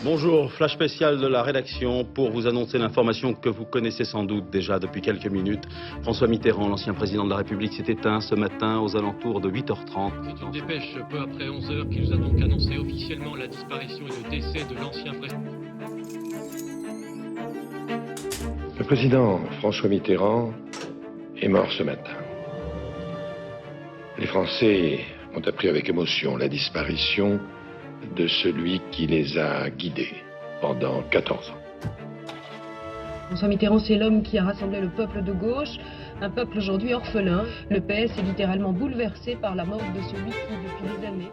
Bonjour, flash spécial de la rédaction pour vous annoncer l'information que vous connaissez sans doute déjà depuis quelques minutes. François Mitterrand, l'ancien président de la République, s'est éteint ce matin aux alentours de 8h30. C'est une dépêche peu après 11h qui nous a donc annoncé officiellement la disparition et le décès de l'ancien président. Le président François Mitterrand est mort ce matin. Les Français ont appris avec émotion la disparition de celui qui les a guidés pendant 14 ans. François Mitterrand, c'est l'homme qui a rassemblé le peuple de gauche, un peuple aujourd'hui orphelin. Le PS est littéralement bouleversé par la mort de celui qui, depuis des années...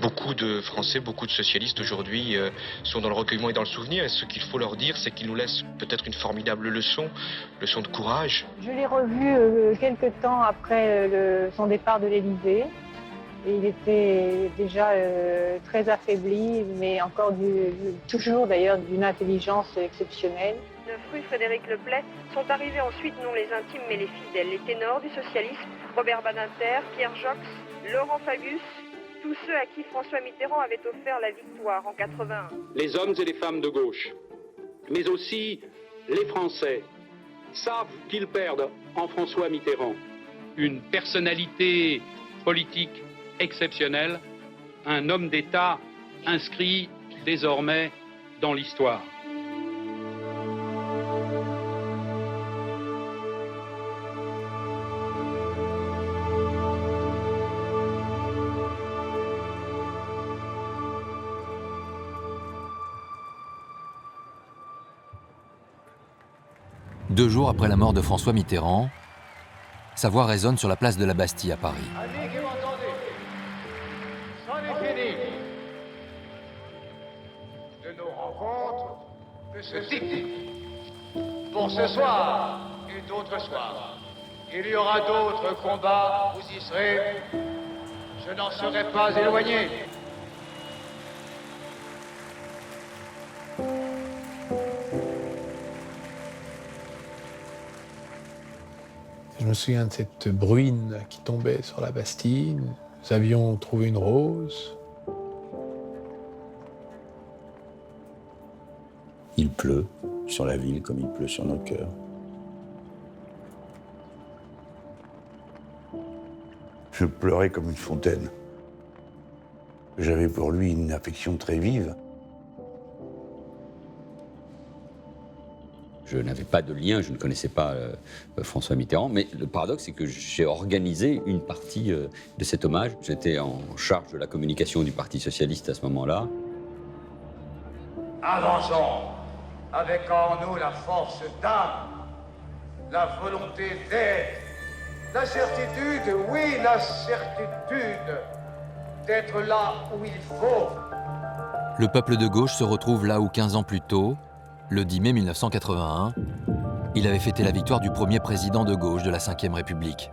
Beaucoup de Français, beaucoup de socialistes aujourd'hui sont dans le recueillement et dans le souvenir. Et ce qu'il faut leur dire, c'est qu'ils nous laissent peut-être une formidable leçon de courage. Je l'ai revu quelques temps après son départ de l'Élysée. Et il était déjà très affaibli, mais encore toujours d'ailleurs d'une intelligence exceptionnelle. Rue Frédéric Leplay sont arrivés ensuite non les intimes mais les fidèles, les ténors du socialisme, Robert Badinter, Pierre Jox, Laurent Fabius, tous ceux à qui François Mitterrand avait offert la victoire en 81. Les hommes et les femmes de gauche, mais aussi les Français, savent qu'ils perdent en François Mitterrand. Une personnalité politique exceptionnel, un homme d'État inscrit désormais dans l'histoire. Deux jours après la mort de François Mitterrand, sa voix résonne sur la place de la Bastille à Paris. Amis qui m'entendez, c'en est fini de nos rencontres de ce type. Pour ce soir et d'autres soirs, il y aura d'autres combats, vous y serez, je n'en serai pas éloigné. Je me souviens de cette bruine qui tombait sur la Bastille. Nous avions trouvé une rose. Il pleut sur la ville comme il pleut sur nos cœurs. Je pleurais comme une fontaine. J'avais pour lui une affection très vive. Je n'avais pas de lien, je ne connaissais pas François Mitterrand, mais le paradoxe, c'est que j'ai organisé une partie de cet hommage. J'étais en charge de la communication du Parti socialiste à ce moment-là. Avançons, avec en nous la force d'âme, la volonté d'être, la certitude, oui, la certitude d'être là où il faut. Le peuple de gauche se retrouve là où 15 ans plus tôt, le 10 mai 1981, il avait fêté la victoire du premier président de gauche de la Ve République.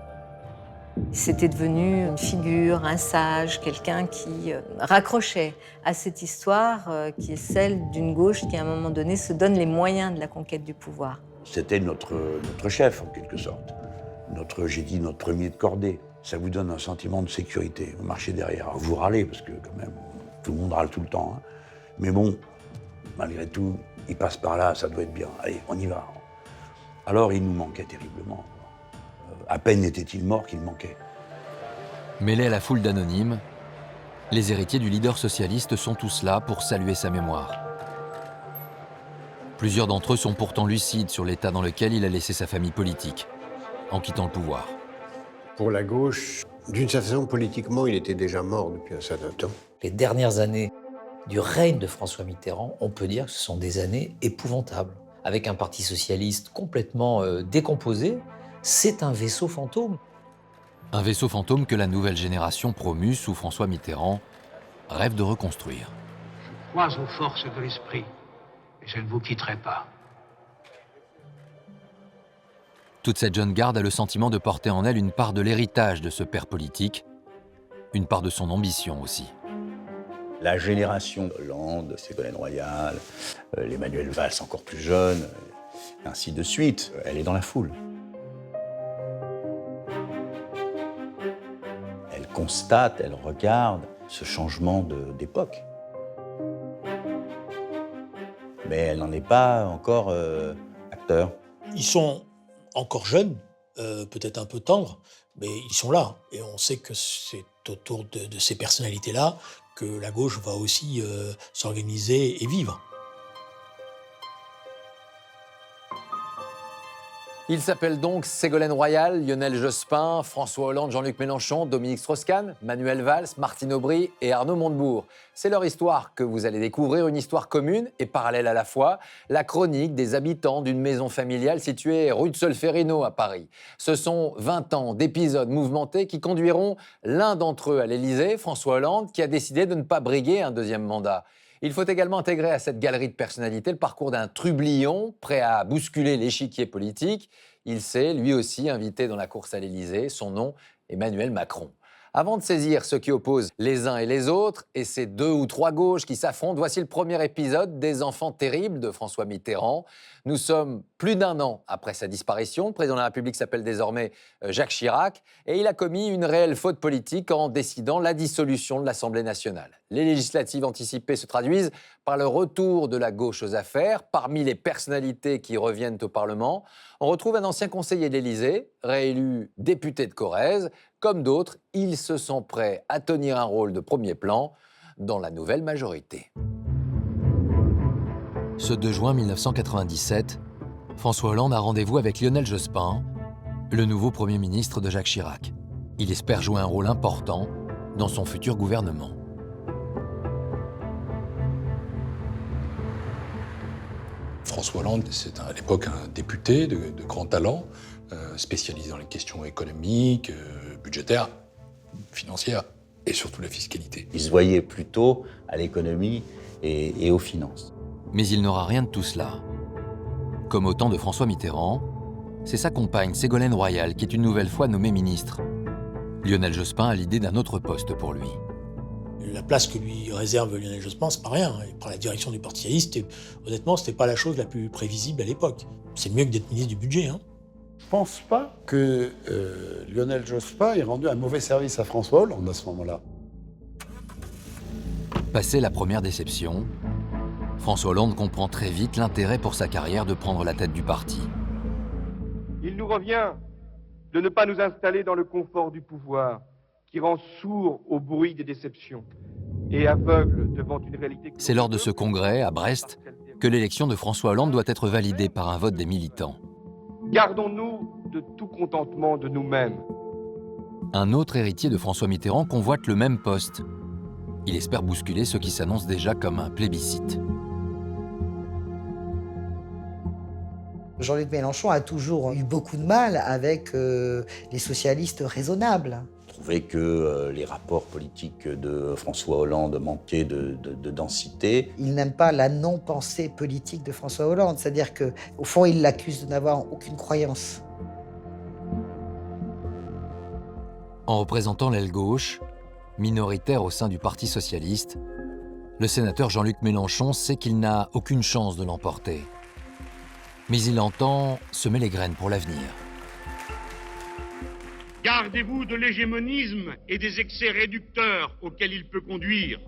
C'était devenu une figure, un sage, quelqu'un qui raccrochait à cette histoire qui est celle d'une gauche qui, à un moment donné, se donne les moyens de la conquête du pouvoir. C'était notre chef, en quelque sorte. Notre premier de cordée. Ça vous donne un sentiment de sécurité. Vous marchez derrière. Vous râlez, parce que quand même, tout le monde râle tout le temps. Hein. Mais bon, malgré tout, il passe par là, ça doit être bien. Allez, on y va. Alors, il nous manquait terriblement. À peine était-il mort qu'il manquait. Mêlés à la foule d'anonymes, les héritiers du leader socialiste sont tous là pour saluer sa mémoire. Plusieurs d'entre eux sont pourtant lucides sur l'état dans lequel il a laissé sa famille politique, en quittant le pouvoir. Pour la gauche, d'une certaine façon, politiquement, il était déjà mort depuis un certain temps. Les dernières années du règne de François Mitterrand, on peut dire que ce sont des années épouvantables. Avec un parti socialiste complètement décomposé, c'est un vaisseau fantôme. Un vaisseau fantôme que la nouvelle génération promue sous François Mitterrand rêve de reconstruire. Je crois aux forces de l'esprit et je ne vous quitterai pas. Toute cette jeune garde a le sentiment de porter en elle une part de l'héritage de ce père politique, une part de son ambition aussi. La génération Hollande, Ségolène Royal, les Manuel Valls encore plus jeunes, ainsi de suite, elle est dans la foule. Elle constate, elle regarde ce changement d'époque. mais elle n'en est pas encore acteur. Ils sont encore jeunes, peut-être un peu tendres, mais ils sont là. Et on sait que c'est autour de ces personnalités-là que la gauche va aussi s'organiser et vivre. Ils s'appellent donc Ségolène Royal, Lionel Jospin, François Hollande, Jean-Luc Mélenchon, Dominique Strauss-Kahn, Manuel Valls, Martine Aubry et Arnaud Montebourg. C'est leur histoire que vous allez découvrir, une histoire commune et parallèle à la fois, la chronique des habitants d'une maison familiale située rue de Solferino à Paris. Ce sont 20 ans d'épisodes mouvementés qui conduiront l'un d'entre eux à l'Élysée, François Hollande, qui a décidé de ne pas briguer un deuxième mandat. Il faut également intégrer à cette galerie de personnalités le parcours d'un trublion prêt à bousculer l'échiquier politique. Il s'est, lui aussi, invité dans la course à l'Élysée. Son nom, Emmanuel Macron. Avant de saisir ce qui oppose les uns et les autres, et ces 2 ou 3 gauches qui s'affrontent, voici le premier épisode des Enfants terribles de François Mitterrand. Nous sommes plus d'1 an après sa disparition. Le président de la République s'appelle désormais Jacques Chirac, et il a commis une réelle faute politique en décidant la dissolution de l'Assemblée nationale. Les législatives anticipées se traduisent par le retour de la gauche aux affaires. Parmi les personnalités qui reviennent au Parlement, on retrouve un ancien conseiller de l'Élysée, réélu député de Corrèze. Comme d'autres, ils se sont prêts à tenir un rôle de premier plan dans la nouvelle majorité. Ce 2 juin 1997, François Hollande a rendez-vous avec Lionel Jospin, le nouveau Premier ministre de Jacques Chirac. Il espère jouer un rôle important dans son futur gouvernement. François Hollande, c'est à l'époque un député de grand talent, spécialisé dans les questions économiques, budgétaires, financières et surtout la fiscalité. Il se voyait plutôt à l'économie et aux finances. Mais il n'aura rien de tout cela. Comme au temps de François Mitterrand, c'est sa compagne Ségolène Royal qui est une nouvelle fois nommée ministre. Lionel Jospin a l'idée d'un autre poste pour lui. La place que lui réserve Lionel Jospin, c'est pas rien. Il prend la direction du Parti socialiste et honnêtement, c'était pas la chose la plus prévisible à l'époque. C'est mieux que d'être ministre du budget. Je pense pas que Lionel Jospin ait rendu un mauvais service à François Hollande à ce moment-là. Passé la première déception, François Hollande comprend très vite l'intérêt pour sa carrière de prendre la tête du parti. Il nous revient de ne pas nous installer dans le confort du pouvoir qui rend sourd au bruit des déceptions et aveugle devant une réalité... C'est lors de ce congrès, à Brest, que l'élection de François Hollande doit être validée par un vote des militants. Gardons-nous de tout contentement de nous-mêmes. Un autre héritier de François Mitterrand convoite le même poste. Il espère bousculer ce qui s'annonce déjà comme un plébiscite. Jean-Luc Mélenchon a toujours eu beaucoup de mal avec les socialistes raisonnables. Je trouvais que les rapports politiques de François Hollande manquaient de densité. Il n'aime pas la non-pensée politique de François Hollande, c'est-à-dire qu'au fond, il l'accuse de n'avoir aucune croyance. En représentant l'aile gauche, minoritaire au sein du Parti socialiste, le sénateur Jean-Luc Mélenchon sait qu'il n'a aucune chance de l'emporter. Mais il entend semer les graines pour l'avenir. Gardez-vous de l'hégémonisme et des excès réducteurs auxquels il peut conduire.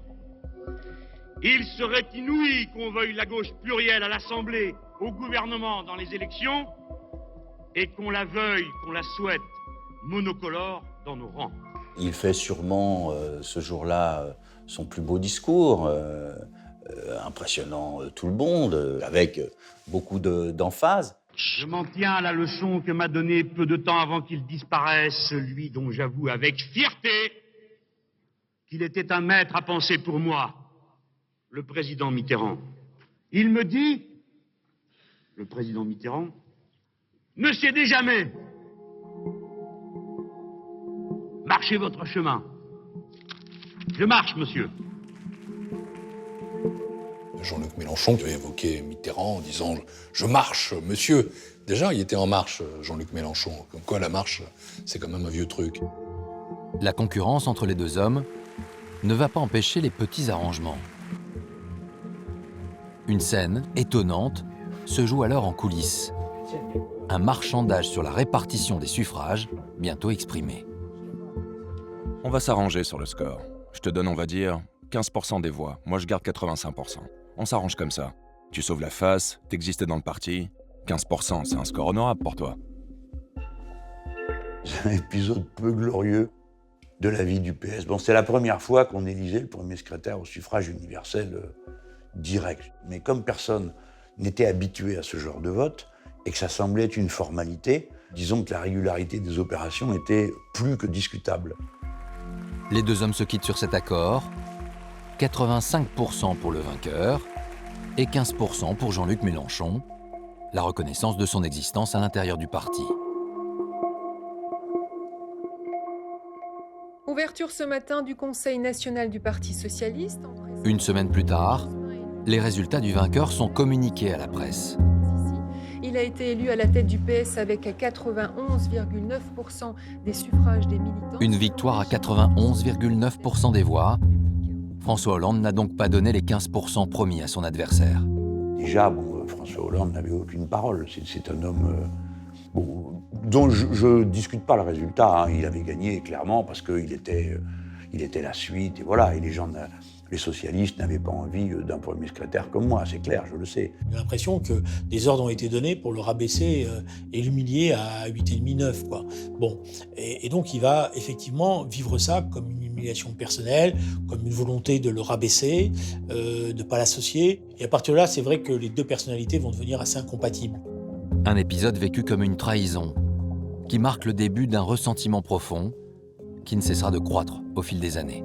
Il serait inouï qu'on veuille la gauche plurielle à l'Assemblée, au gouvernement dans les élections, et qu'on la veuille, qu'on la souhaite, monocolore dans nos rangs. Il fait sûrement ce jour-là son plus beau discours, impressionnant tout le monde, avec beaucoup d'emphase. Je m'en tiens à la leçon que m'a donnée peu de temps avant qu'il disparaisse, celui dont j'avoue avec fierté qu'il était un maître à penser pour moi, le président Mitterrand. Il me dit, le président Mitterrand, ne cédez jamais. Marchez votre chemin. Je marche, monsieur. Jean-Luc Mélenchon avait évoqué Mitterrand en disant « Je marche, monsieur ». Déjà, il était en marche, Jean-Luc Mélenchon. Comme quoi, la marche, c'est quand même un vieux truc. La concurrence entre les deux hommes ne va pas empêcher les petits arrangements. Une scène étonnante se joue alors en coulisses. Un marchandage sur la répartition des suffrages, bientôt exprimé. On va s'arranger sur le score. Je te donne, on va dire, 15% des voix. Moi, je garde 85%. On s'arrange comme ça. Tu sauves la face, t'existes dans le parti. 15%, c'est un score honorable pour toi. C'est un épisode peu glorieux de la vie du PS. Bon, c'est la première fois qu'on élisait le premier secrétaire au suffrage universel direct. Mais comme personne n'était habitué à ce genre de vote, et que ça semblait être une formalité, disons que la régularité des opérations était plus que discutable. Les deux hommes se quittent sur cet accord. 85% pour le vainqueur et 15% pour Jean-Luc Mélenchon, la reconnaissance de son existence à l'intérieur du parti. Ouverture ce matin du Conseil national du Parti socialiste. Une semaine plus tard, les résultats du vainqueur sont communiqués à la presse. Il a été élu à la tête du PS avec 91,9% des suffrages des militants. Une victoire à 91,9% des voix. François Hollande n'a donc pas donné les 15% promis à son adversaire. Déjà, François Hollande n'avait aucune parole. C'est un homme dont je ne discute pas le résultat. Hein. Il avait gagné clairement parce qu'il était la suite. Et voilà. Et les socialistes n'avaient pas envie d'un premier secrétaire comme moi, c'est clair, je le sais. J'ai l'impression que des ordres ont été donnés pour le rabaisser et l'humilier à 8,5-9, quoi. Bon, et donc il va effectivement vivre ça comme une humiliation personnelle, comme une volonté de le rabaisser, de ne pas l'associer. Et à partir de là, c'est vrai que les deux personnalités vont devenir assez incompatibles. Un épisode vécu comme une trahison, qui marque le début d'un ressentiment profond, qui ne cessera de croître au fil des années.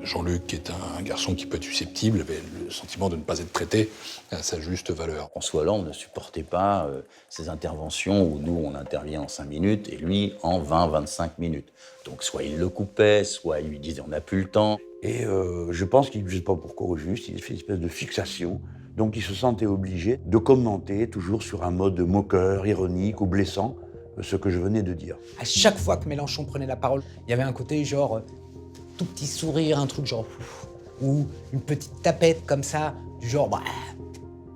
Jean-Luc est un garçon qui peut être susceptible, avait le sentiment de ne pas être traité à sa juste valeur. François Hollande ne supportait pas ces interventions où nous, on intervient en 5 minutes et lui en 20-25 minutes. Donc soit il le coupait, soit il lui disait on n'a plus le temps. Et je pense qu'il, je ne sais pas pourquoi au juste, il a fait une espèce de fixation. Donc il se sentait obligé de commenter toujours sur un mode moqueur, ironique ou blessant ce que je venais de dire. À chaque fois que Mélenchon prenait la parole, il y avait un côté genre tout petit sourire, un truc genre ou une petite tapette comme ça, du genre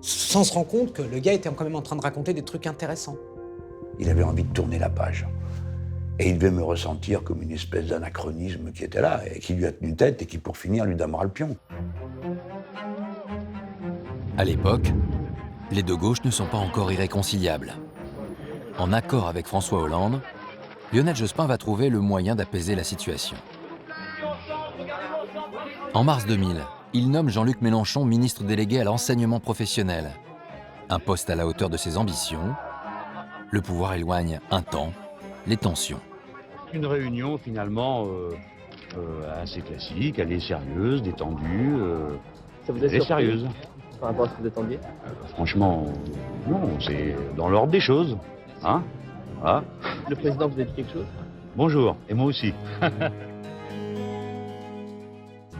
sans se rendre compte que le gars était quand même en train de raconter des trucs intéressants. Il avait envie de tourner la page. Et il devait me ressentir comme une espèce d'anachronisme qui était là, et qui lui a tenu tête, et qui, pour finir, lui damera le pion. À l'époque, les deux gauches ne sont pas encore irréconciliables. En accord avec François Hollande, Lionel Jospin va trouver le moyen d'apaiser la situation. En mars 2000, il nomme Jean-Luc Mélenchon ministre délégué à l'enseignement professionnel. Un poste à la hauteur de ses ambitions. Le pouvoir éloigne un temps les tensions. Une réunion finalement assez classique, elle est sérieuse, détendue. Ça vous a elle est sérieuse. Par rapport à ce que vous attendiez? Franchement, non, c'est dans l'ordre des choses. Hein? Voilà. Le président vous a dit quelque chose? Bonjour, et moi aussi.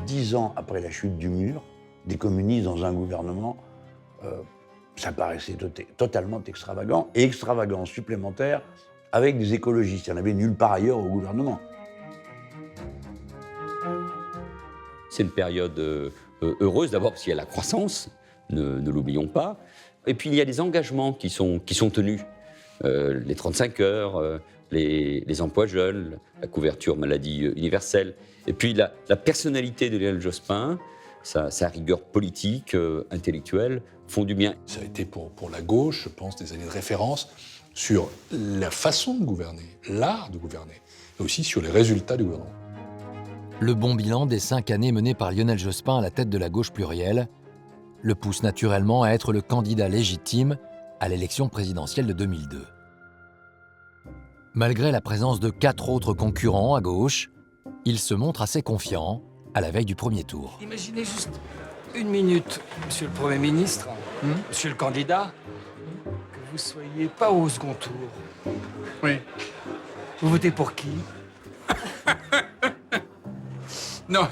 10 ans après la chute du mur, des communistes dans un gouvernement, ça paraissait totalement extravagant, et extravagant supplémentaire avec des écologistes. Il n'y en avait nulle part ailleurs au gouvernement. C'est une période heureuse, d'abord parce qu'il y a la croissance, ne l'oublions pas. Et puis il y a des engagements qui sont tenus. Les 35 heures, les emplois jeunes, la couverture maladie universelle. Et puis la personnalité de Lionel Jospin, sa rigueur politique, intellectuelle, font du bien. Ça a été pour la gauche, je pense, des années de référence sur la façon de gouverner, l'art de gouverner, et aussi sur les résultats du gouvernement. Le bon bilan des 5 années menées par Lionel Jospin à la tête de la gauche plurielle le pousse naturellement à être le candidat légitime à l'élection présidentielle de 2002. Malgré la présence de 4 autres concurrents à gauche, il se montre assez confiant à la veille du premier tour. Imaginez juste une minute, monsieur le Premier ministre, monsieur le candidat, que vous soyez pas au second tour. Oui. Vous votez pour qui? Non,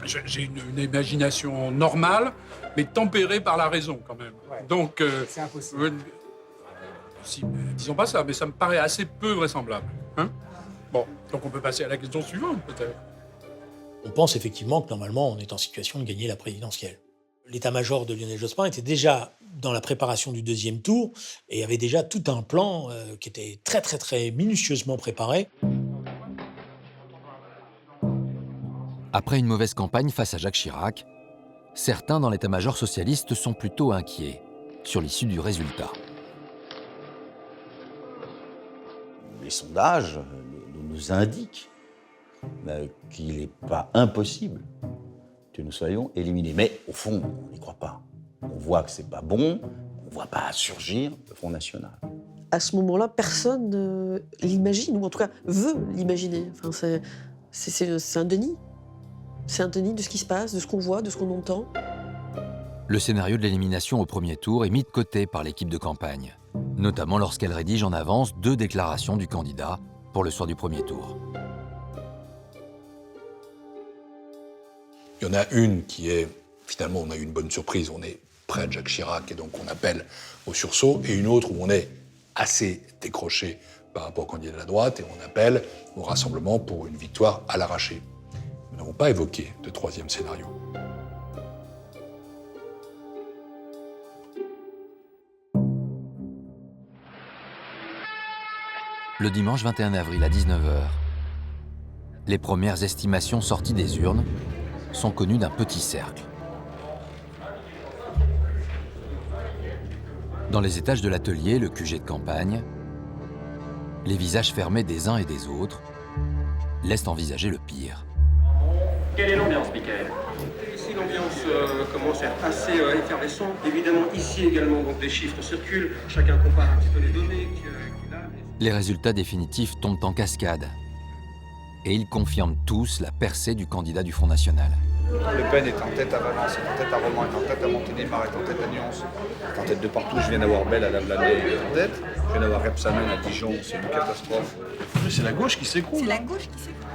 j'ai une imagination normale, mais tempérée par la raison quand même. Ouais. Donc, c'est impossible. Disons pas ça, mais ça me paraît assez peu vraisemblable. Hein? Bon, donc on peut passer à la question suivante peut-être. On pense effectivement que normalement on est en situation de gagner la présidentielle. L'état-major de Lionel Jospin était déjà dans la préparation du deuxième tour et avait déjà tout un plan qui était très très très minutieusement préparé. Après une mauvaise campagne face à Jacques Chirac, certains dans l'état-major socialiste sont plutôt inquiets sur l'issue du résultat. Les sondages nous indiquent qu'il n'est pas impossible que nous soyons éliminés. Mais au fond, on n'y croit pas. On voit que c'est pas bon, on ne voit pas surgir le Front National. À ce moment-là, personne ne l'imagine, ou en tout cas veut l'imaginer. Enfin, c'est un déni. C'est un déni de ce qui se passe, de ce qu'on voit, de ce qu'on entend. Le scénario de l'élimination au premier tour est mis de côté par l'équipe de campagne, notamment lorsqu'elle rédige en avance 2 déclarations du candidat pour le soir du premier tour. Il y en a une qui est, finalement, on a eu une bonne surprise, on est près de Jacques Chirac et donc on appelle au sursaut, et une autre où on est assez décroché par rapport au candidat de la droite et on appelle au rassemblement pour une victoire à l'arraché. Nous n'avons pas évoqué de 3e scénario. Le dimanche 21 avril à 19h, les premières estimations sorties des urnes sont connues d'un petit cercle. Dans les étages de l'atelier, le QG de campagne, les visages fermés des uns et des autres laissent envisager le pire. Quelle est l'ambiance, Michael? Ici, l'ambiance commence à être assez effervescente. Évidemment, ici également, donc, des chiffres circulent. Chacun compare un petit peu les données qu'il a. Les résultats définitifs tombent en cascade. Et ils confirment tous la percée du candidat du Front National. Le Pen est en tête à Valence, est en tête à Romans, est en tête à Montélimar, est en tête à Nyons, est en tête de partout. Je viens d'avoir Belle à la Blanay en tête. Je viens d'avoir Repsamen à Dijon, c'est une catastrophe. Mais c'est la gauche qui s'écroule. C'est la gauche qui s'écroule.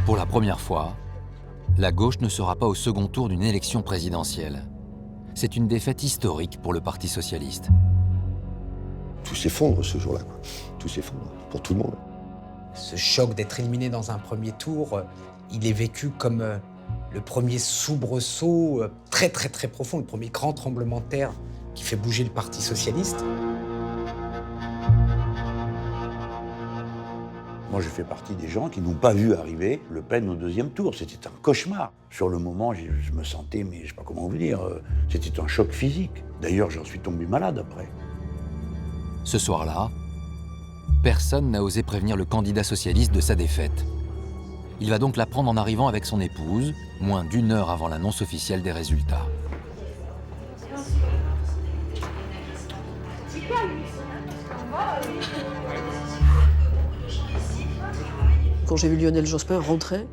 Pour la première fois, la gauche ne sera pas au second tour d'une élection présidentielle. C'est une défaite historique pour le Parti socialiste. Tout s'effondre ce jour-là, quoi. Tout s'effondre, pour tout le monde. Ce choc d'être éliminé dans un premier tour, il est vécu comme le premier soubresaut très très très profond, le premier grand tremblement de terre qui fait bouger le Parti socialiste. Moi, je fais partie des gens qui n'ont pas vu arriver Le Pen au 2e tour. C'était un cauchemar. Sur le moment, je me sentais, mais je ne sais pas comment vous dire, c'était un choc physique. D'ailleurs, j'en suis tombé malade après. Ce soir-là, personne n'a osé prévenir le candidat socialiste de sa défaite. Il va donc l'apprendre en arrivant avec son épouse, moins d'1 heure avant l'annonce officielle des résultats. Quand j'ai vu Lionel Jospin rentrer,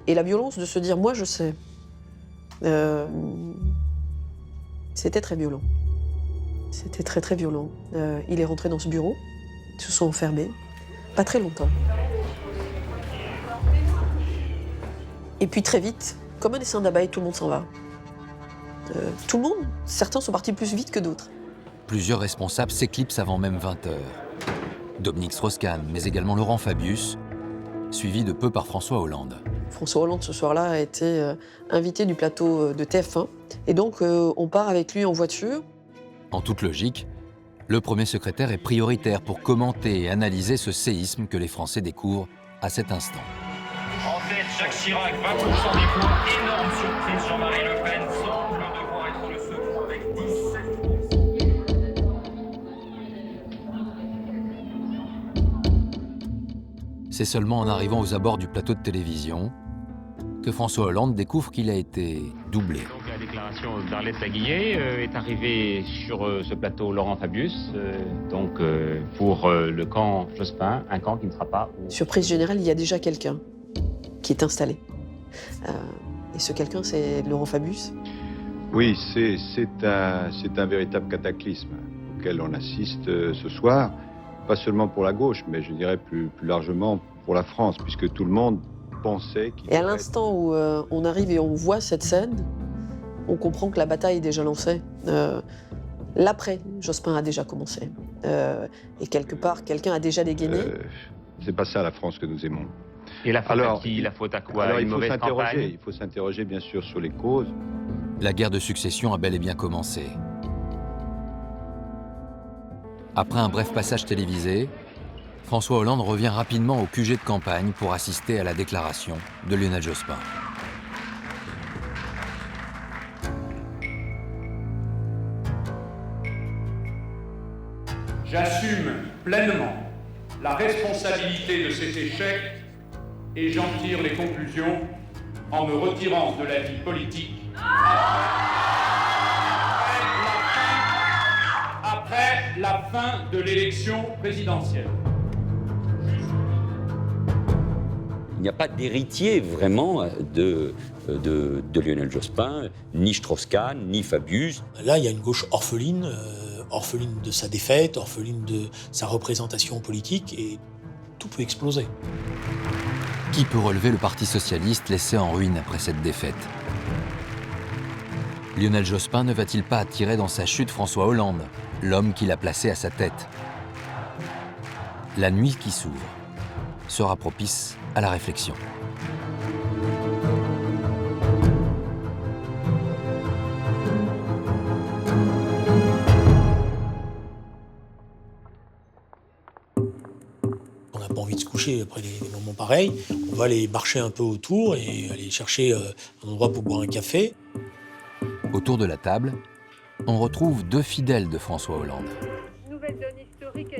et la violence de se dire « moi je sais », c'était très violent. C'était très très violent. Il est rentré dans ce bureau, ils se sont enfermés, pas très longtemps. Et puis très vite, comme un essaim d'abeilles, tout le monde s'en va. Tout le monde, certains sont partis plus vite que d'autres. Plusieurs responsables s'éclipsent avant même 20h. Dominique Strauss-Kahn, mais également Laurent Fabius, suivi de peu par François Hollande. François Hollande, ce soir-là, a été invité du plateau de TF1. Et donc, on part avec lui en voiture. En toute logique, le premier secrétaire est prioritaire pour commenter et analyser ce séisme que les Français découvrent à cet instant. En tête, Jacques Chirac, 20% des voix. Énorme surprise, Jean-Marie Le Pen semble devoir être le second avec 17%. C'est seulement en arrivant aux abords du plateau de télévision que François Hollande découvre qu'il a été doublé. Donc la déclaration d'Arlette Laguillet est arrivée sur ce plateau Laurent Fabius, pour le camp Jospin, un camp qui ne sera pas... Surprise générale, il y a déjà quelqu'un qui est installé. Et ce quelqu'un, c'est Laurent Fabius. Oui, c'est un véritable cataclysme auquel on assiste ce soir, pas seulement pour la gauche, mais je dirais plus largement pour la France, puisque tout le monde pensait qu'il... Et à l'instant où on arrive et on voit cette scène, on comprend que la bataille est déjà lancée. L'après, Jospin a déjà commencé. Et quelque part, quelqu'un a déjà dégainé. C'est pas ça la France que nous aimons. Et la faute à qui? La faute à quoi? Alors, Une mauvaise campagne? il faut s'interroger bien sûr sur les causes. La guerre de succession a bel et bien commencé. Après un bref passage télévisé, François Hollande revient rapidement au QG de campagne pour assister à la déclaration de Lionel Jospin. J'assume pleinement la responsabilité de cet échec et j'en tire les conclusions en me retirant de la vie politique après la fin de l'élection présidentielle. Il n'y a pas d'héritier vraiment de Lionel Jospin, ni Strauss-Kahn, ni Fabius. Là, il y a une gauche orpheline, orpheline de sa défaite, orpheline de sa représentation politique, et tout peut exploser. Qui peut relever le Parti socialiste laissé en ruine après cette défaite? Lionel Jospin ne va-t-il pas attirer dans sa chute François Hollande, l'homme qu'il a placé à sa tête? La nuit qui s'ouvre sera propice à la réflexion. On n'a pas envie de se coucher après des moments pareils. On va aller marcher un peu autour et aller chercher un endroit pour boire un café. Autour de la table, on retrouve deux fidèles de François Hollande.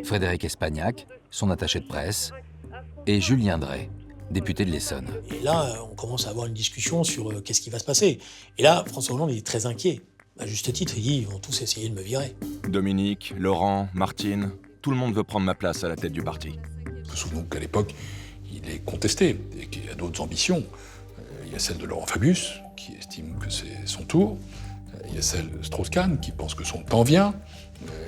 Frédéric Espagnac, son attaché de presse, et Julien Drey, député de l'Essonne. Et là, on commence à avoir une discussion sur qu'est-ce qui va se passer. Et là, François Hollande est très inquiet. À juste titre, il dit, ils vont tous essayer de me virer. Dominique, Laurent, Martine, tout le monde veut prendre ma place à la tête du parti. Souvenons qu'à l'époque, il est contesté et qu'il y a d'autres ambitions. Il y a celle de Laurent Fabius, qui estime que c'est son tour. Il y a celle de Strauss-Kahn, qui pense que son temps vient.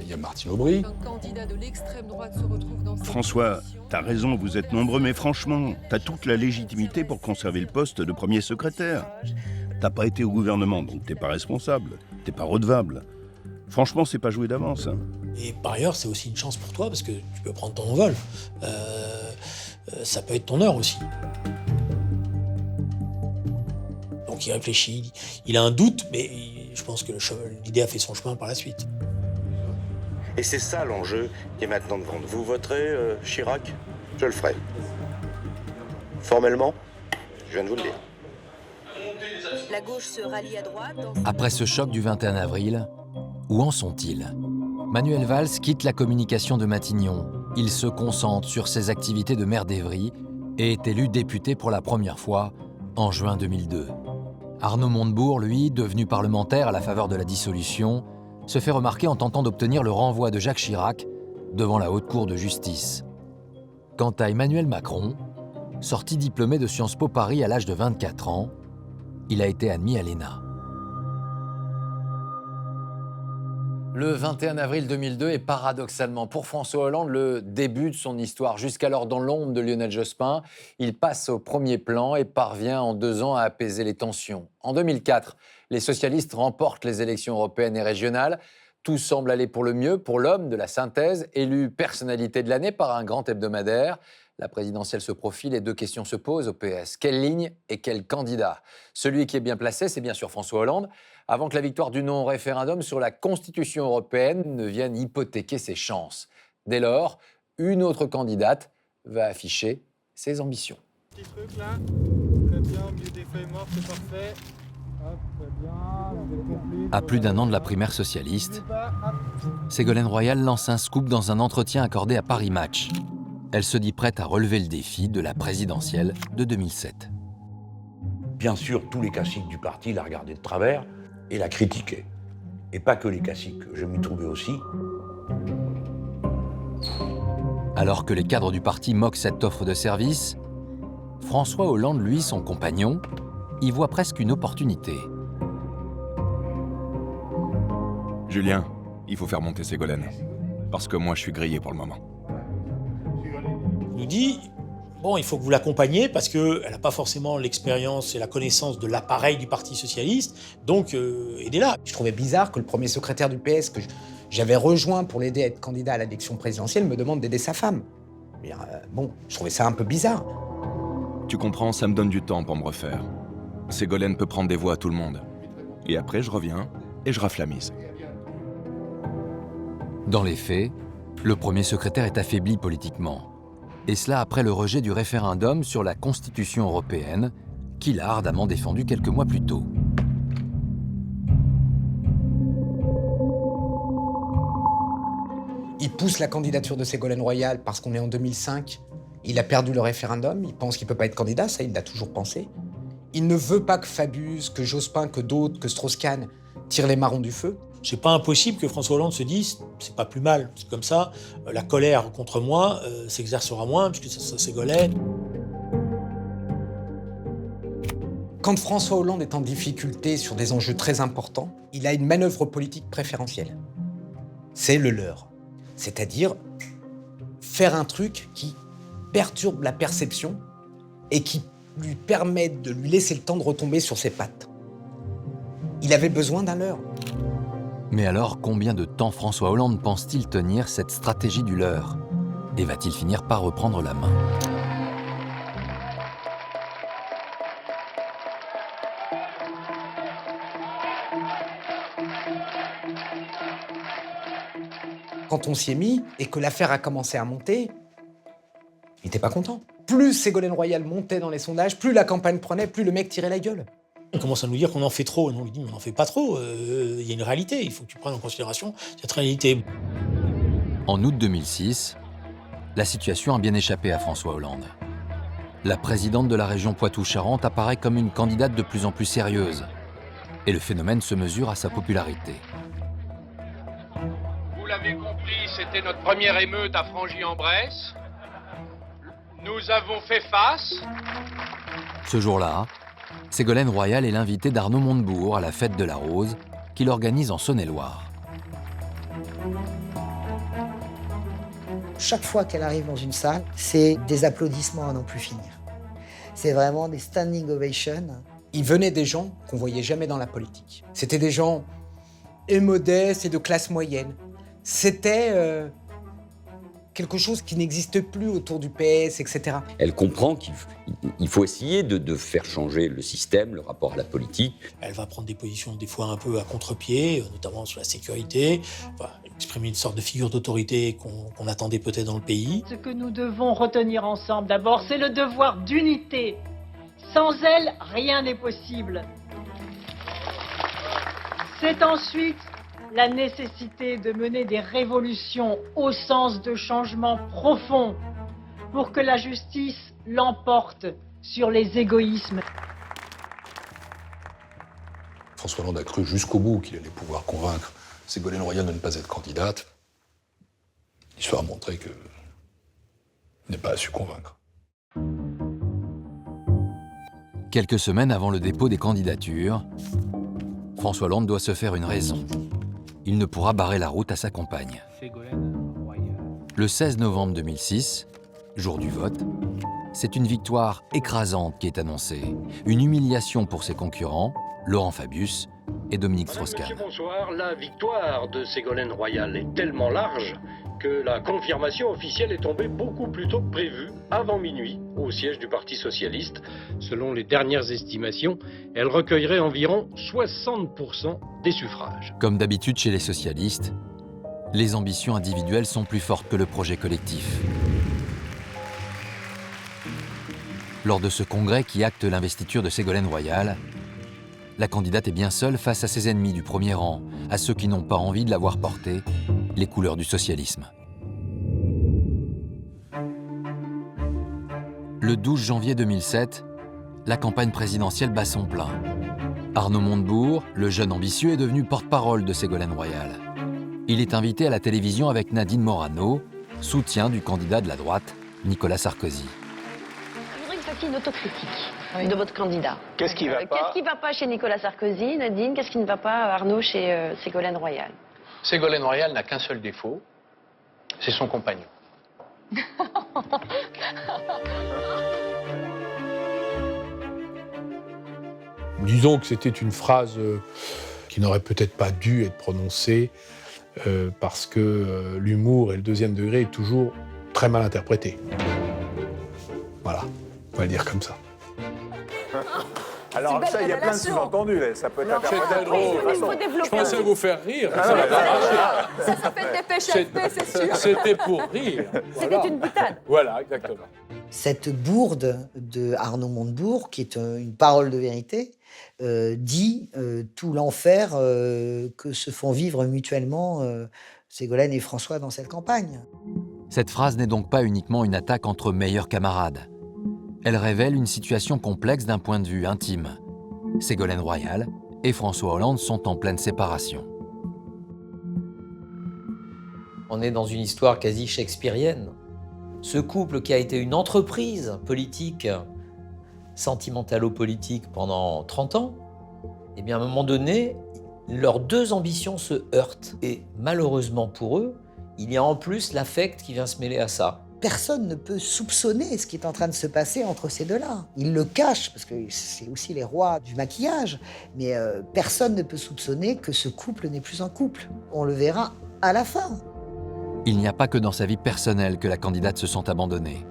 Il y a Martine Aubry. Un candidat de l'extrême droite se retrouve dans cette François, t'as raison, vous êtes nombreux, mais franchement, t'as toute la légitimité pour conserver le poste de premier secrétaire. T'as pas été au gouvernement, donc t'es pas responsable, t'es pas redevable. Franchement, c'est pas joué d'avance. Hein. Et par ailleurs, c'est aussi une chance pour toi, parce que tu peux prendre ton envol. Ça peut être ton heure aussi. Donc il réfléchit, il a un doute, mais je pense que l'idée a fait son chemin par la suite. Et c'est ça l'enjeu qui est maintenant devant nous. Vous voterez Chirac? Je le ferai. Formellement, je viens de vous le dire. La gauche se rallie à droite. Après ce choc du 21 avril, où en sont-ils? Manuel Valls quitte la communication de Matignon. Il se concentre sur ses activités de maire d'Évry et est élu député pour la première fois en juin 2002. Arnaud Montebourg, lui, devenu parlementaire à la faveur de la dissolution, se fait remarquer en tentant d'obtenir le renvoi de Jacques Chirac devant la Haute Cour de justice. Quant à Emmanuel Macron, sorti diplômé de Sciences Po Paris à l'âge de 24 ans, il a été admis à l'ENA. Le 21 avril 2002 est paradoxalement pour François Hollande le début de son histoire. Jusqu'alors dans l'ombre de Lionel Jospin, il passe au premier plan et parvient en 2 ans à apaiser les tensions. En 2004, les socialistes remportent les élections européennes et régionales. Tout semble aller pour le mieux pour l'homme de la synthèse, élu personnalité de l'année par un grand hebdomadaire. La présidentielle se profile et 2 questions se posent au PS. Quelle ligne et quel candidat? Celui qui est bien placé, c'est bien sûr François Hollande, avant que la victoire du non au référendum sur la Constitution européenne ne vienne hypothéquer ses chances. Dès lors, une autre candidate va afficher ses ambitions. Petit truc là, très bien, mieux des feuilles mortes, c'est parfait. Hop, très bien, À plus d'1 an de la primaire socialiste, Ségolène Royal lance un scoop dans un entretien accordé à Paris Match. Elle se dit prête à relever le défi de la présidentielle de 2007. Bien sûr, tous les classiques du parti la regardaient de travers et la critiquaient. Et pas que les classiques, je m'y trouvais aussi. Alors que les cadres du parti moquent cette offre de service, François Hollande, lui, son compagnon, y voit presque une opportunité. Julien, il faut faire monter Ségolène. Parce que moi, je suis grillé pour le moment. Il nous dit, bon, il faut que vous l'accompagniez parce qu'elle n'a pas forcément l'expérience et la connaissance de l'appareil du Parti socialiste, donc aidez-la. Je trouvais bizarre que le premier secrétaire du PS que j'avais rejoint pour l'aider à être candidat à l'élection présidentielle me demande d'aider sa femme. Bon, je trouvais ça un peu bizarre. Tu comprends, ça me donne du temps pour me refaire. Ségolène peut prendre des voix à tout le monde. Et après, je reviens et je rafle la mise. Dans les faits, le premier secrétaire est affaibli politiquement. Et cela après le rejet du référendum sur la Constitution européenne, qu'il a ardemment défendu quelques mois plus tôt. Il pousse la candidature de Ségolène Royal parce qu'on est en 2005. Il a perdu le référendum, il pense qu'il ne peut pas être candidat, ça il l'a toujours pensé. Il ne veut pas que Fabius, que Jospin, que d'autres, que Strauss-Kahn tirent les marrons du feu. C'est pas impossible que François Hollande se dise c'est pas plus mal, c'est comme ça, la colère contre moi s'exercera moins puisque ça sera Ségolène. Quand François Hollande est en difficulté sur des enjeux très importants, il a une manœuvre politique préférentielle. C'est le leurre. C'est-à-dire faire un truc qui perturbe la perception et qui lui permet de lui laisser le temps de retomber sur ses pattes. Il avait besoin d'un leurre. Mais alors, combien de temps François Hollande pense-t-il tenir cette stratégie du leurre? Et va-t-il finir par reprendre la main? Quand on s'y est mis et que l'affaire a commencé à monter, il n'était pas content. Plus Ségolène Royal montait dans les sondages, plus la campagne prenait, plus le mec tirait la gueule. On commence à nous dire qu'on en fait trop. Et on lui dit, mais on n'en fait pas trop. Il y a une réalité. Il faut que tu prennes en considération cette réalité. En août 2006, la situation a bien échappé à François Hollande. La présidente de la région Poitou-Charentes apparaît comme une candidate de plus en plus sérieuse. Et le phénomène se mesure à sa popularité. Vous l'avez compris, c'était notre première émeute à Frangy-en-Bresse. Nous avons fait face. Ce jour-là, Ségolène Royal est l'invitée d'Arnaud Montebourg à la Fête de la Rose, qu'il organise en Saône-et-Loire. Chaque fois qu'elle arrive dans une salle, c'est des applaudissements à n'en plus finir. C'est vraiment des standing ovations. Il venait des gens qu'on voyait jamais dans la politique. C'était des gens modestes et de classe moyenne. C'était quelque chose qui n'existe plus autour du PS, etc. Elle comprend qu'il faut essayer de faire changer le système, le rapport à la politique. Elle va prendre des positions des fois un peu à contre-pied, notamment sur la sécurité, va exprimer une sorte de figure d'autorité qu'on attendait peut-être dans le pays. Ce que nous devons retenir ensemble d'abord, c'est le devoir d'unité. Sans elle, rien n'est possible. C'est ensuite la nécessité de mener des révolutions au sens de changements profonds pour que la justice l'emporte sur les égoïsmes. François Hollande a cru jusqu'au bout qu'il allait pouvoir convaincre Ségolène Royal de ne pas être candidate. L'histoire a montré qu'il n'a pas su convaincre. Quelques semaines avant le dépôt des candidatures, François Hollande doit se faire une raison. Il ne pourra barrer la route à sa compagne. Le 16 novembre 2006, jour du vote, c'est une victoire écrasante qui est annoncée. Une humiliation pour ses concurrents, Laurent Fabius et Dominique Strauss-Kahn. Monsieur, bonsoir. La victoire de Ségolène Royal est tellement large que la confirmation officielle est tombée beaucoup plus tôt que prévu, avant minuit, au siège du Parti socialiste. Selon les dernières estimations, elle recueillerait environ 60% des suffrages. Comme d'habitude chez les socialistes, les ambitions individuelles sont plus fortes que le projet collectif. Lors de ce congrès qui acte l'investiture de Ségolène Royal, la candidate est bien seule face à ses ennemis du premier rang, à ceux qui n'ont pas envie de la voir porter les couleurs du socialisme. Le 12 janvier 2007, la campagne présidentielle bat son plein. Arnaud Montebourg, le jeune ambitieux, est devenu porte-parole de Ségolène Royal. Il est invité à la télévision avec Nadine Morano, soutien du candidat de la droite, Nicolas Sarkozy. Je voudrais que vous fassiez une autocritique de votre candidat. Qu'est-ce qui va pas Qu'est-ce qui ne va pas chez Nicolas Sarkozy, Nadine? Qu'est-ce qui ne va pas, Arnaud, chez Ségolène Royal? Ségolène Royal n'a qu'un seul défaut, c'est son compagnon. Disons que c'était une phrase qui n'aurait peut-être pas dû être prononcée parce que l'humour et le deuxième degré est toujours très mal interprété. Voilà, on va le dire comme ça. Alors ça, il y a plein de sous-entendus, là. Ça peut être interprété de drôle. Je pensais vous faire rire. Ça s'appelle des pêches à paix, c'est sûr. C'était pour rire. C'était une boutade. Voilà, exactement. Cette bourde de Arnaud Montebourg, qui est une parole de vérité, dit tout l'enfer que se font vivre mutuellement Ségolène et François dans cette campagne. Cette phrase n'est donc pas uniquement une attaque entre meilleurs camarades. Elle révèle une situation complexe d'un point de vue intime. Ségolène Royal et François Hollande sont en pleine séparation. On est dans une histoire quasi shakespearienne. Ce couple qui a été une entreprise politique, sentimentalo-politique pendant 30 ans, eh bien à un moment donné, leurs deux ambitions se heurtent. Et malheureusement pour eux, il y a en plus l'affect qui vient se mêler à ça. Personne ne peut soupçonner ce qui est en train de se passer entre ces deux-là. Ils le cachent, parce que c'est aussi les rois du maquillage, mais personne ne peut soupçonner que ce couple n'est plus un couple. On le verra à la fin. Il n'y a pas que dans sa vie personnelle que la candidate se sent abandonnée.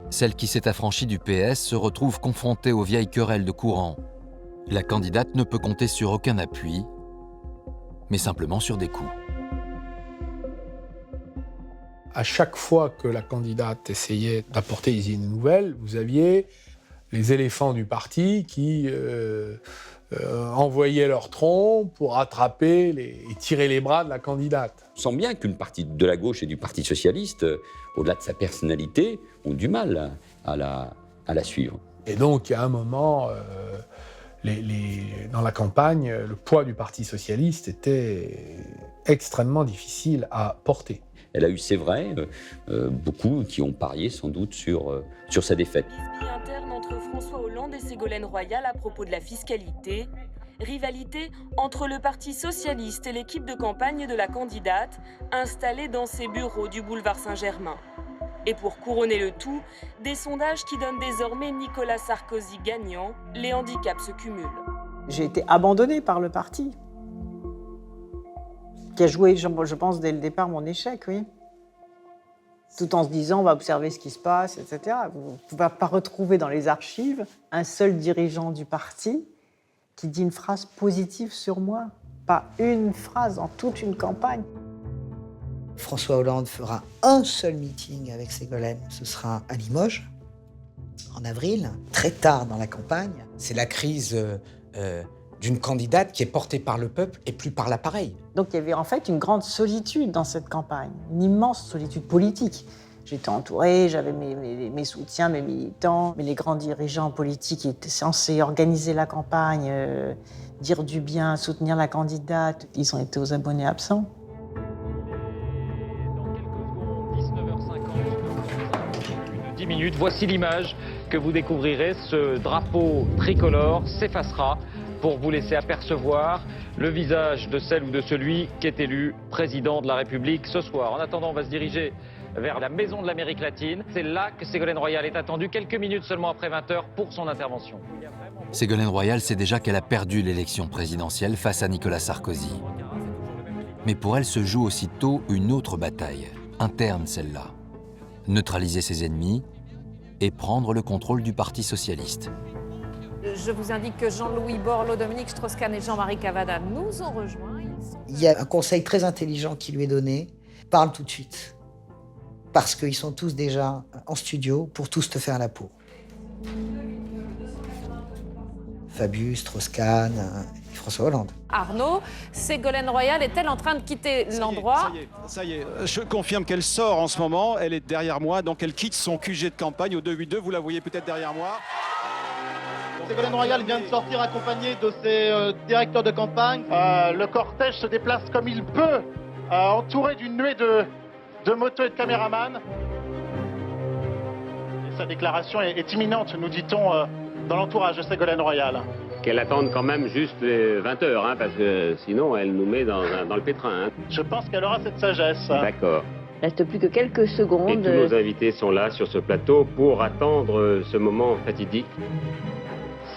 Celle qui s'est affranchie du PS se retrouve confrontée aux vieilles querelles de courant. La candidate ne peut compter sur aucun appui, mais simplement sur des coups. À chaque fois que la candidate essayait d'apporter des idées nouvelles, vous aviez les éléphants du parti qui envoyaient leur tronc pour attraper et tirer les bras de la candidate. On sent bien qu'une partie de la gauche et du Parti socialiste, au-delà de sa personnalité, ont du mal à la suivre. Et donc, à un moment, dans la campagne, le poids du Parti socialiste était extrêmement difficile à porter. Elle a eu, c'est vrai, beaucoup qui ont parié sans doute sur sa défaite. Bisbille interne entre François Hollande et Ségolène Royal à propos de la fiscalité. Rivalité entre le Parti socialiste et l'équipe de campagne de la candidate, installée dans ses bureaux du boulevard Saint-Germain. Et pour couronner le tout, des sondages qui donnent désormais Nicolas Sarkozy gagnant, les handicaps se cumulent. J'ai été abandonnée par le parti, qui a joué, je pense, dès le départ, mon échec, oui. Tout en se disant, on va observer ce qui se passe, etc. Vous ne pouvez pas retrouver dans les archives un seul dirigeant du parti qui dit une phrase positive sur moi. Pas une phrase en toute une campagne. François Hollande fera un seul meeting avec Ségolène, ce sera à Limoges, en avril, très tard dans la campagne. C'est la crise d'une candidate qui est portée par le peuple et plus par l'appareil. Donc il y avait en fait une grande solitude dans cette campagne, une immense solitude politique. J'étais entourée, j'avais mes soutiens, mes militants, mais les grands dirigeants politiques qui étaient censés organiser la campagne, dire du bien, soutenir la candidate, ils ont été aux abonnés absents. 10 minutes, voici l'image que vous découvrirez. Ce drapeau tricolore s'effacera pour vous laisser apercevoir le visage de celle ou de celui qui est élu président de la République ce soir. En attendant, on va se diriger vers la Maison de l'Amérique latine. C'est là que Ségolène Royal est attendue, quelques minutes seulement après 20h, pour son intervention. Ségolène Royal sait déjà qu'elle a perdu l'élection présidentielle face à Nicolas Sarkozy. Mais pour elle se joue aussitôt une autre bataille, interne celle-là. Neutraliser ses ennemis et prendre le contrôle du Parti socialiste. Je vous indique que Jean-Louis Borloo, Dominique Strauss-Kahn et Jean-Marie Cavada nous ont rejoints. Il y a un conseil très intelligent qui lui est donné, parle tout de suite. Parce qu'ils sont tous déjà en studio pour tous te faire la peau. Fabius, Strauss-Kahn et François Hollande. Arnaud, Ségolène Royal est-elle en train de quitter l'endroit ? Ça y est, je confirme qu'elle sort en ce moment, elle est derrière moi, donc elle quitte son QG de campagne au 282, vous la voyez peut-être derrière moi. Ségolène Royal vient de sortir accompagnée de ses directeurs de campagne. Le cortège se déplace comme il peut, entouré d'une nuée de motos et de caméramans. Et sa déclaration est imminente, nous dit-on, dans l'entourage de Ségolène Royal. Qu'elle attende quand même juste les 20 heures, hein, parce que sinon elle nous met dans le pétrin. Hein. Je pense qu'elle aura cette sagesse. D'accord. Il reste plus que quelques secondes. Et tous nos invités sont là sur ce plateau pour attendre ce moment fatidique.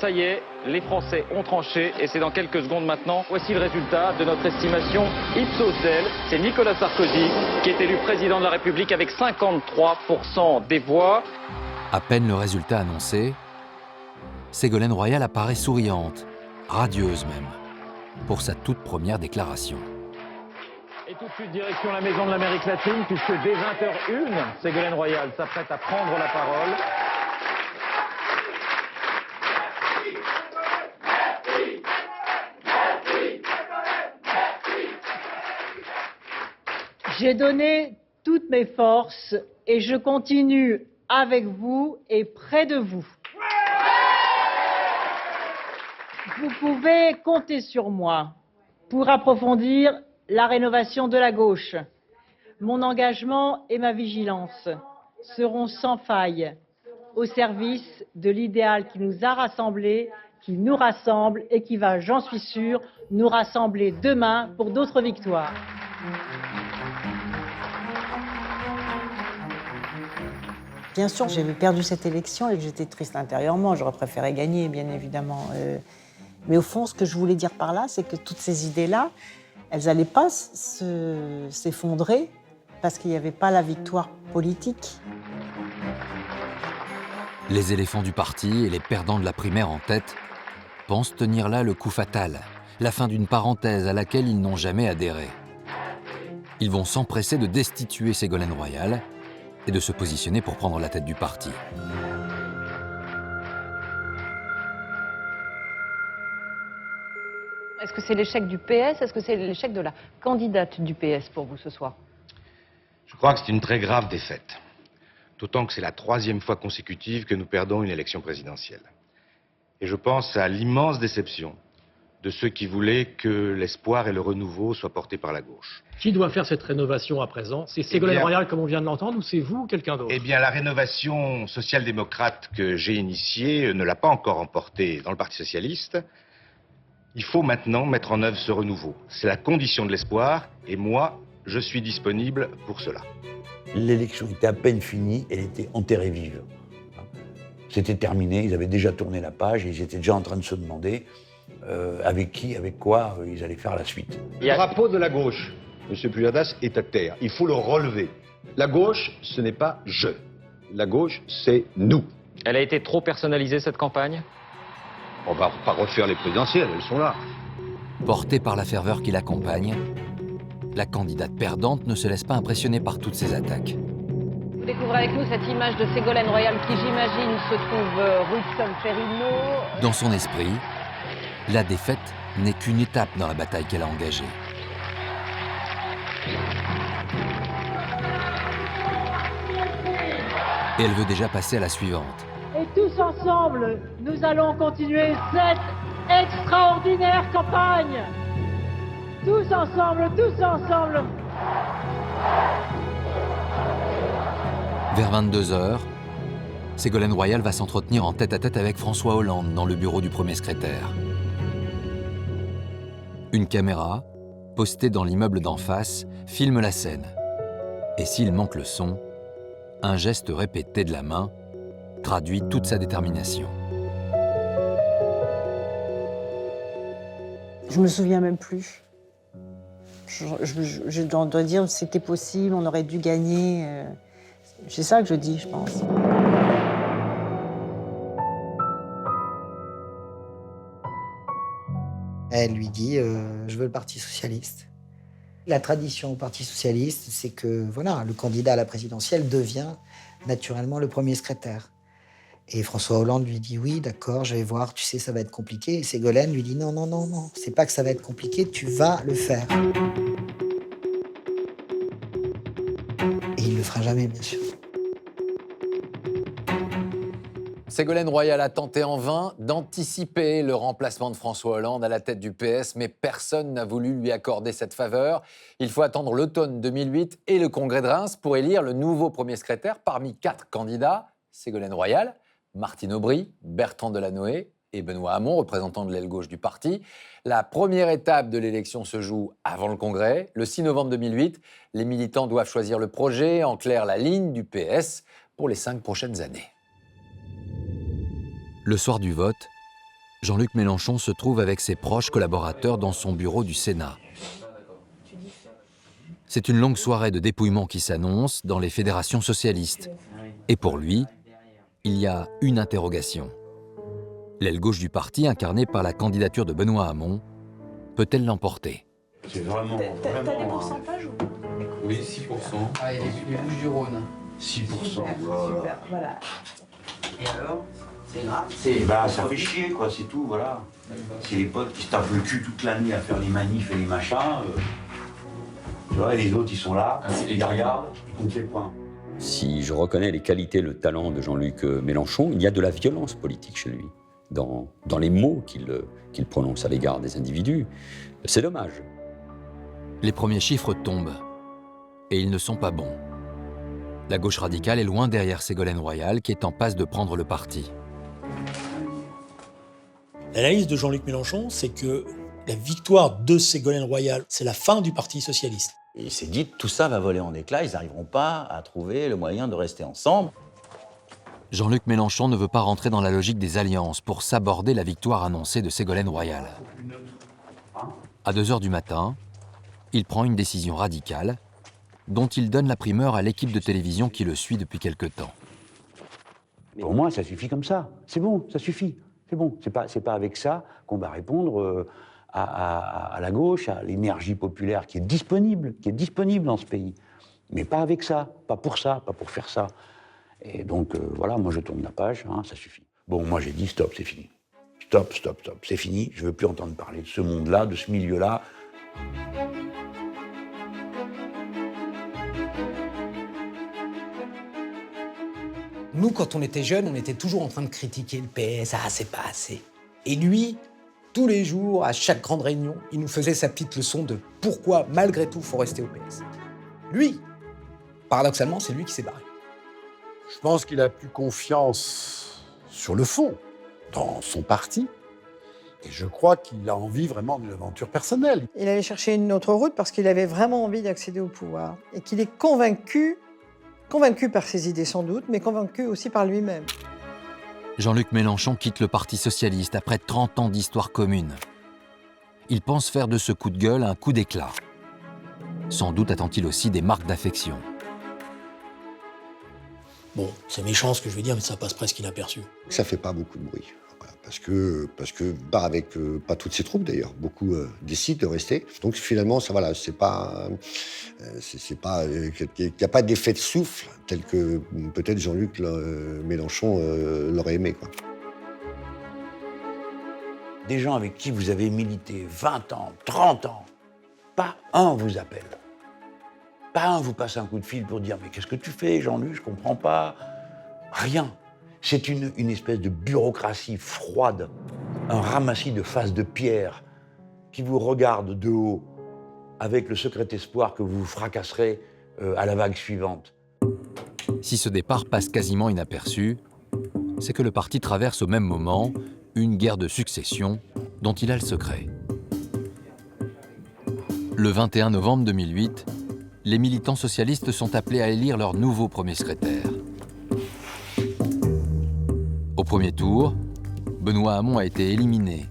Ça y est, les Français ont tranché et c'est dans quelques secondes maintenant. Voici le résultat de notre estimation Ipsos Del. C'est Nicolas Sarkozy qui est élu président de la République avec 53% des voix. À peine le résultat annoncé, Ségolène Royal apparaît souriante, radieuse même, pour sa toute première déclaration. Et tout de suite, direction la Maison de l'Amérique latine, puisque dès 20h01, Ségolène Royal s'apprête à prendre la parole. J'ai donné toutes mes forces et je continue avec vous et près de vous. Vous pouvez compter sur moi pour approfondir la rénovation de la gauche. Mon engagement et ma vigilance seront sans faille au service de l'idéal qui nous a rassemblés, qui nous rassemble et qui va, j'en suis sûre, nous rassembler demain pour d'autres victoires. Bien sûr, j'avais perdu cette élection et que j'étais triste intérieurement. J'aurais préféré gagner, bien évidemment. Mais au fond, ce que je voulais dire par là, c'est que toutes ces idées-là, elles n'allaient pas s'effondrer parce qu'il n'y avait pas la victoire politique. Les éléphants du parti et les perdants de la primaire en tête pensent tenir là le coup fatal, la fin d'une parenthèse à laquelle ils n'ont jamais adhéré. Ils vont s'empresser de destituer Ségolène Royal et de se positionner pour prendre la tête du parti. Est-ce que c'est l'échec du PS? Est-ce que c'est l'échec de la candidate du PS pour vous ce soir? Je crois que c'est une très grave défaite. D'autant que c'est la 3e fois consécutive que nous perdons une élection présidentielle. Et je pense à l'immense déception de ceux qui voulaient que l'espoir et le renouveau soient portés par la gauche. Qui doit faire cette rénovation à présent? C'est Ségolène Royal, comme on vient de l'entendre, ou c'est vous ou quelqu'un d'autre? Eh bien, la rénovation social-démocrate que j'ai initiée ne l'a pas encore emportée dans le Parti socialiste. Il faut maintenant mettre en œuvre ce renouveau. C'est la condition de l'espoir, et moi, je suis disponible pour cela. L'élection était à peine finie, elle était enterrée vive. C'était terminé, ils avaient déjà tourné la page et ils étaient déjà en train de se demander avec qui, avec quoi ils allaient faire la suite. Le drapeau de la gauche, M. Pujadas, est à terre. Il faut le relever. La gauche, ce n'est pas je. La gauche, c'est nous. Elle a été trop personnalisée, cette campagne? On va pas refaire les présidentielles, elles sont là. Portée par la ferveur qui l'accompagne, la candidate perdante ne se laisse pas impressionner par toutes ces attaques. Vous découvrez avec nous cette image de Ségolène Royal qui, j'imagine, se trouve rue de Solferino. Dans son esprit, la défaite n'est qu'une étape dans la bataille qu'elle a engagée. Et elle veut déjà passer à la suivante. Et tous ensemble, nous allons continuer cette extraordinaire campagne. Tous ensemble, tous ensemble. Vers 22h, Ségolène Royal va s'entretenir en tête-à-tête avec François Hollande dans le bureau du premier secrétaire. Une caméra, postée dans l'immeuble d'en face, filme la scène. Et s'il manque le son, un geste répété de la main traduit toute sa détermination. Je me souviens même plus. Je dois dire que c'était possible, on aurait dû gagner. C'est ça que je dis, je pense. Elle lui dit je veux le Parti socialiste. La tradition au Parti socialiste, c'est que voilà, le candidat à la présidentielle devient naturellement le premier secrétaire. Et François Hollande lui dit oui, d'accord, je vais voir, tu sais, ça va être compliqué. Et Ségolène lui dit non, non, non, non, c'est pas que ça va être compliqué, tu vas le faire. Et il le fera jamais, bien sûr. Ségolène Royal a tenté en vain d'anticiper le remplacement de François Hollande à la tête du PS, mais personne n'a voulu lui accorder cette faveur. Il faut attendre l'automne 2008 et le congrès de Reims pour élire le nouveau premier secrétaire parmi 4 candidats. Ségolène Royal, Martine Aubry, Bertrand Delanoë et Benoît Hamon, représentants de l'aile gauche du parti. La première étape de l'élection se joue avant le congrès. Le 6 novembre 2008, les militants doivent choisir le projet, en clair la ligne du PS pour les 5 prochaines années. Le soir du vote, Jean-Luc Mélenchon se trouve avec ses proches collaborateurs dans son bureau du Sénat. C'est une longue soirée de dépouillement qui s'annonce dans les fédérations socialistes. Et pour lui, il y a une interrogation. L'aile gauche du parti, incarnée par la candidature de Benoît Hamon, peut-elle l'emporter? C'est vraiment... T'as des pourcentages ou pas? Oui, 6%. Ah, il est Bouches du Rhône. 6%. Super, voilà. Et alors? C'est grave? Bah, ça fait chier, quoi, c'est tout, voilà. C'est les potes qui se tapent le cul toute l'année à faire les manifs et les machins. Tu vois, les autres, ils sont là, ils regardent, ils comptent les points. Si je reconnais les qualités, le talent de Jean-Luc Mélenchon, il y a de la violence politique chez lui, dans les mots qu'il prononce à l'égard des individus. C'est dommage. Les premiers chiffres tombent, et ils ne sont pas bons. La gauche radicale est loin derrière Ségolène Royal, qui est en passe de prendre le parti. L'analyse de Jean-Luc Mélenchon, c'est que la victoire de Ségolène Royal, c'est la fin du Parti socialiste. Et il s'est dit, tout ça va voler en éclats, ils n'arriveront pas à trouver le moyen de rester ensemble. Jean-Luc Mélenchon ne veut pas rentrer dans la logique des alliances pour s'aborder la victoire annoncée de Ségolène Royal. À 2h du matin, il prend une décision radicale, dont il donne la primeur à l'équipe de télévision qui le suit depuis quelque temps. Pour moi, ça suffit comme ça. C'est bon, ça suffit. C'est bon. C'est pas avec ça qu'on va répondre à la gauche, à l'énergie populaire qui est disponible dans ce pays. Mais pas avec ça, pas pour faire ça. Et donc, voilà, moi je tourne la page, hein, ça suffit. Bon, moi j'ai dit stop, c'est fini. Stop, c'est fini. Je veux plus entendre parler de ce monde-là, de ce milieu-là. Nous, quand on était jeunes, on était toujours en train de critiquer le PS. Ah, c'est pas assez. Et lui, tous les jours, à chaque grande réunion, il nous faisait sa petite leçon de pourquoi, malgré tout, il faut rester au PS. Lui, paradoxalement, c'est lui qui s'est barré. Je pense qu'il a plus confiance sur le fond, dans son parti. Et je crois qu'il a envie vraiment d'une aventure personnelle. Il allait chercher une autre route parce qu'il avait vraiment envie d'accéder au pouvoir. Et qu'il est convaincu par ses idées sans doute, mais convaincu aussi par lui-même. Jean-Luc Mélenchon quitte le Parti socialiste après 30 ans d'histoire commune. Il pense faire de ce coup de gueule un coup d'éclat. Sans doute attend-il aussi des marques d'affection. Bon, c'est méchant ce que je vais dire, mais ça passe presque inaperçu. Ça fait pas beaucoup de bruit. Voilà, parce que avec pas toutes ses troupes d'ailleurs, beaucoup décident de rester. Donc finalement, ça voilà, c'est pas qu'il n'y a pas d'effet de souffle tel que peut-être Jean-Luc Mélenchon l'aurait aimé, quoi. Des gens avec qui vous avez milité 20 ans, 30 ans, pas un vous appelle. Pas un vous passe un coup de fil pour dire « Mais qu'est-ce que tu fais, Jean-Luc, je comprends pas ». Rien. C'est une espèce de bureaucratie froide, un ramassis de faces de pierre qui vous regarde de haut avec le secret espoir que vous vous fracasserez à la vague suivante. Si ce départ passe quasiment inaperçu, c'est que le parti traverse au même moment une guerre de succession dont il a le secret. Le 21 novembre 2008, les militants socialistes sont appelés à élire leur nouveau premier secrétaire. Au premier tour, Benoît Hamon a été éliminé.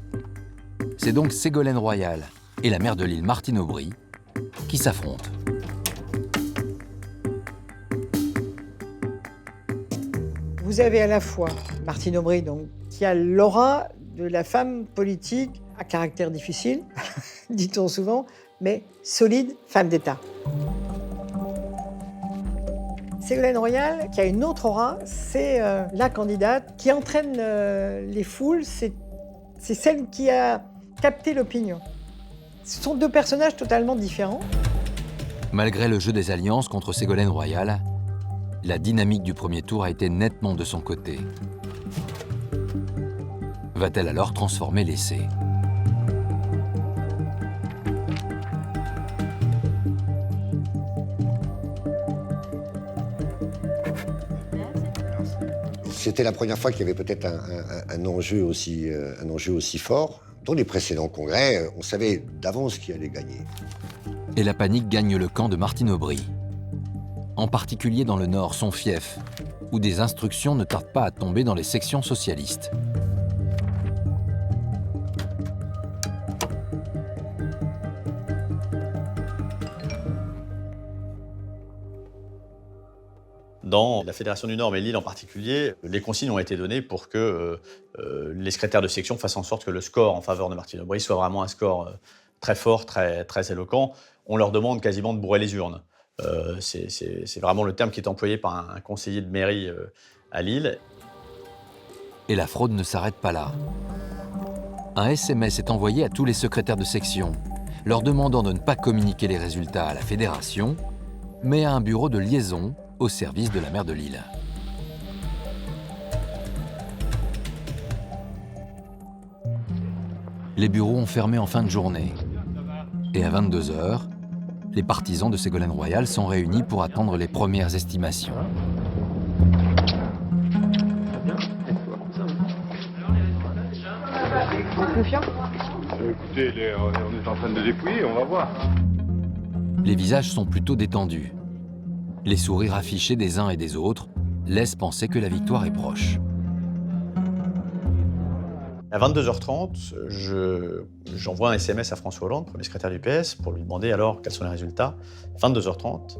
C'est donc Ségolène Royal et la maire de Lille, Martine Aubry, qui s'affrontent. Vous avez à la fois Martine Aubry, donc, qui a l'aura de la femme politique à caractère difficile, dit-on souvent, mais solide femme d'État. Ségolène Royal, qui a une autre aura, c'est la candidate qui entraîne les foules, c'est celle qui a capté l'opinion. Ce sont deux personnages totalement différents. Malgré le jeu des alliances contre Ségolène Royal, la dynamique du premier tour a été nettement de son côté. Va-t-elle alors transformer l'essai ? C'était la première fois qu'il y avait peut-être un enjeu aussi fort. Dans les précédents congrès, on savait d'avance qui allait gagner. Et la panique gagne le camp de Martine Aubry. En particulier dans le Nord, son fief, où des instructions ne tardent pas à tomber dans les sections socialistes. Dans la Fédération du Nord, mais Lille en particulier, les consignes ont été données pour que les secrétaires de section fassent en sorte que le score en faveur de Martine Aubry soit vraiment un score très fort, très éloquent. On leur demande quasiment de bourrer les urnes. C'est vraiment le terme qui est employé par un conseiller de mairie à Lille. Et la fraude ne s'arrête pas là. Un SMS est envoyé à tous les secrétaires de section leur demandant de ne pas communiquer les résultats à la fédération, mais à un bureau de liaison au service de la maire de Lille. Les bureaux ont fermé en fin de journée. Et à 22 h, les partisans de Ségolène Royal sont réunis pour attendre les premières estimations. Confiant ? Écoutez, on est en train de dépouiller, on va voir. Les visages sont plutôt détendus. Les sourires affichés des uns et des autres laissent penser que la victoire est proche. À 22h30, j'envoie un SMS à François Hollande, premier secrétaire du PS, pour lui demander alors quels sont les résultats. 22h30,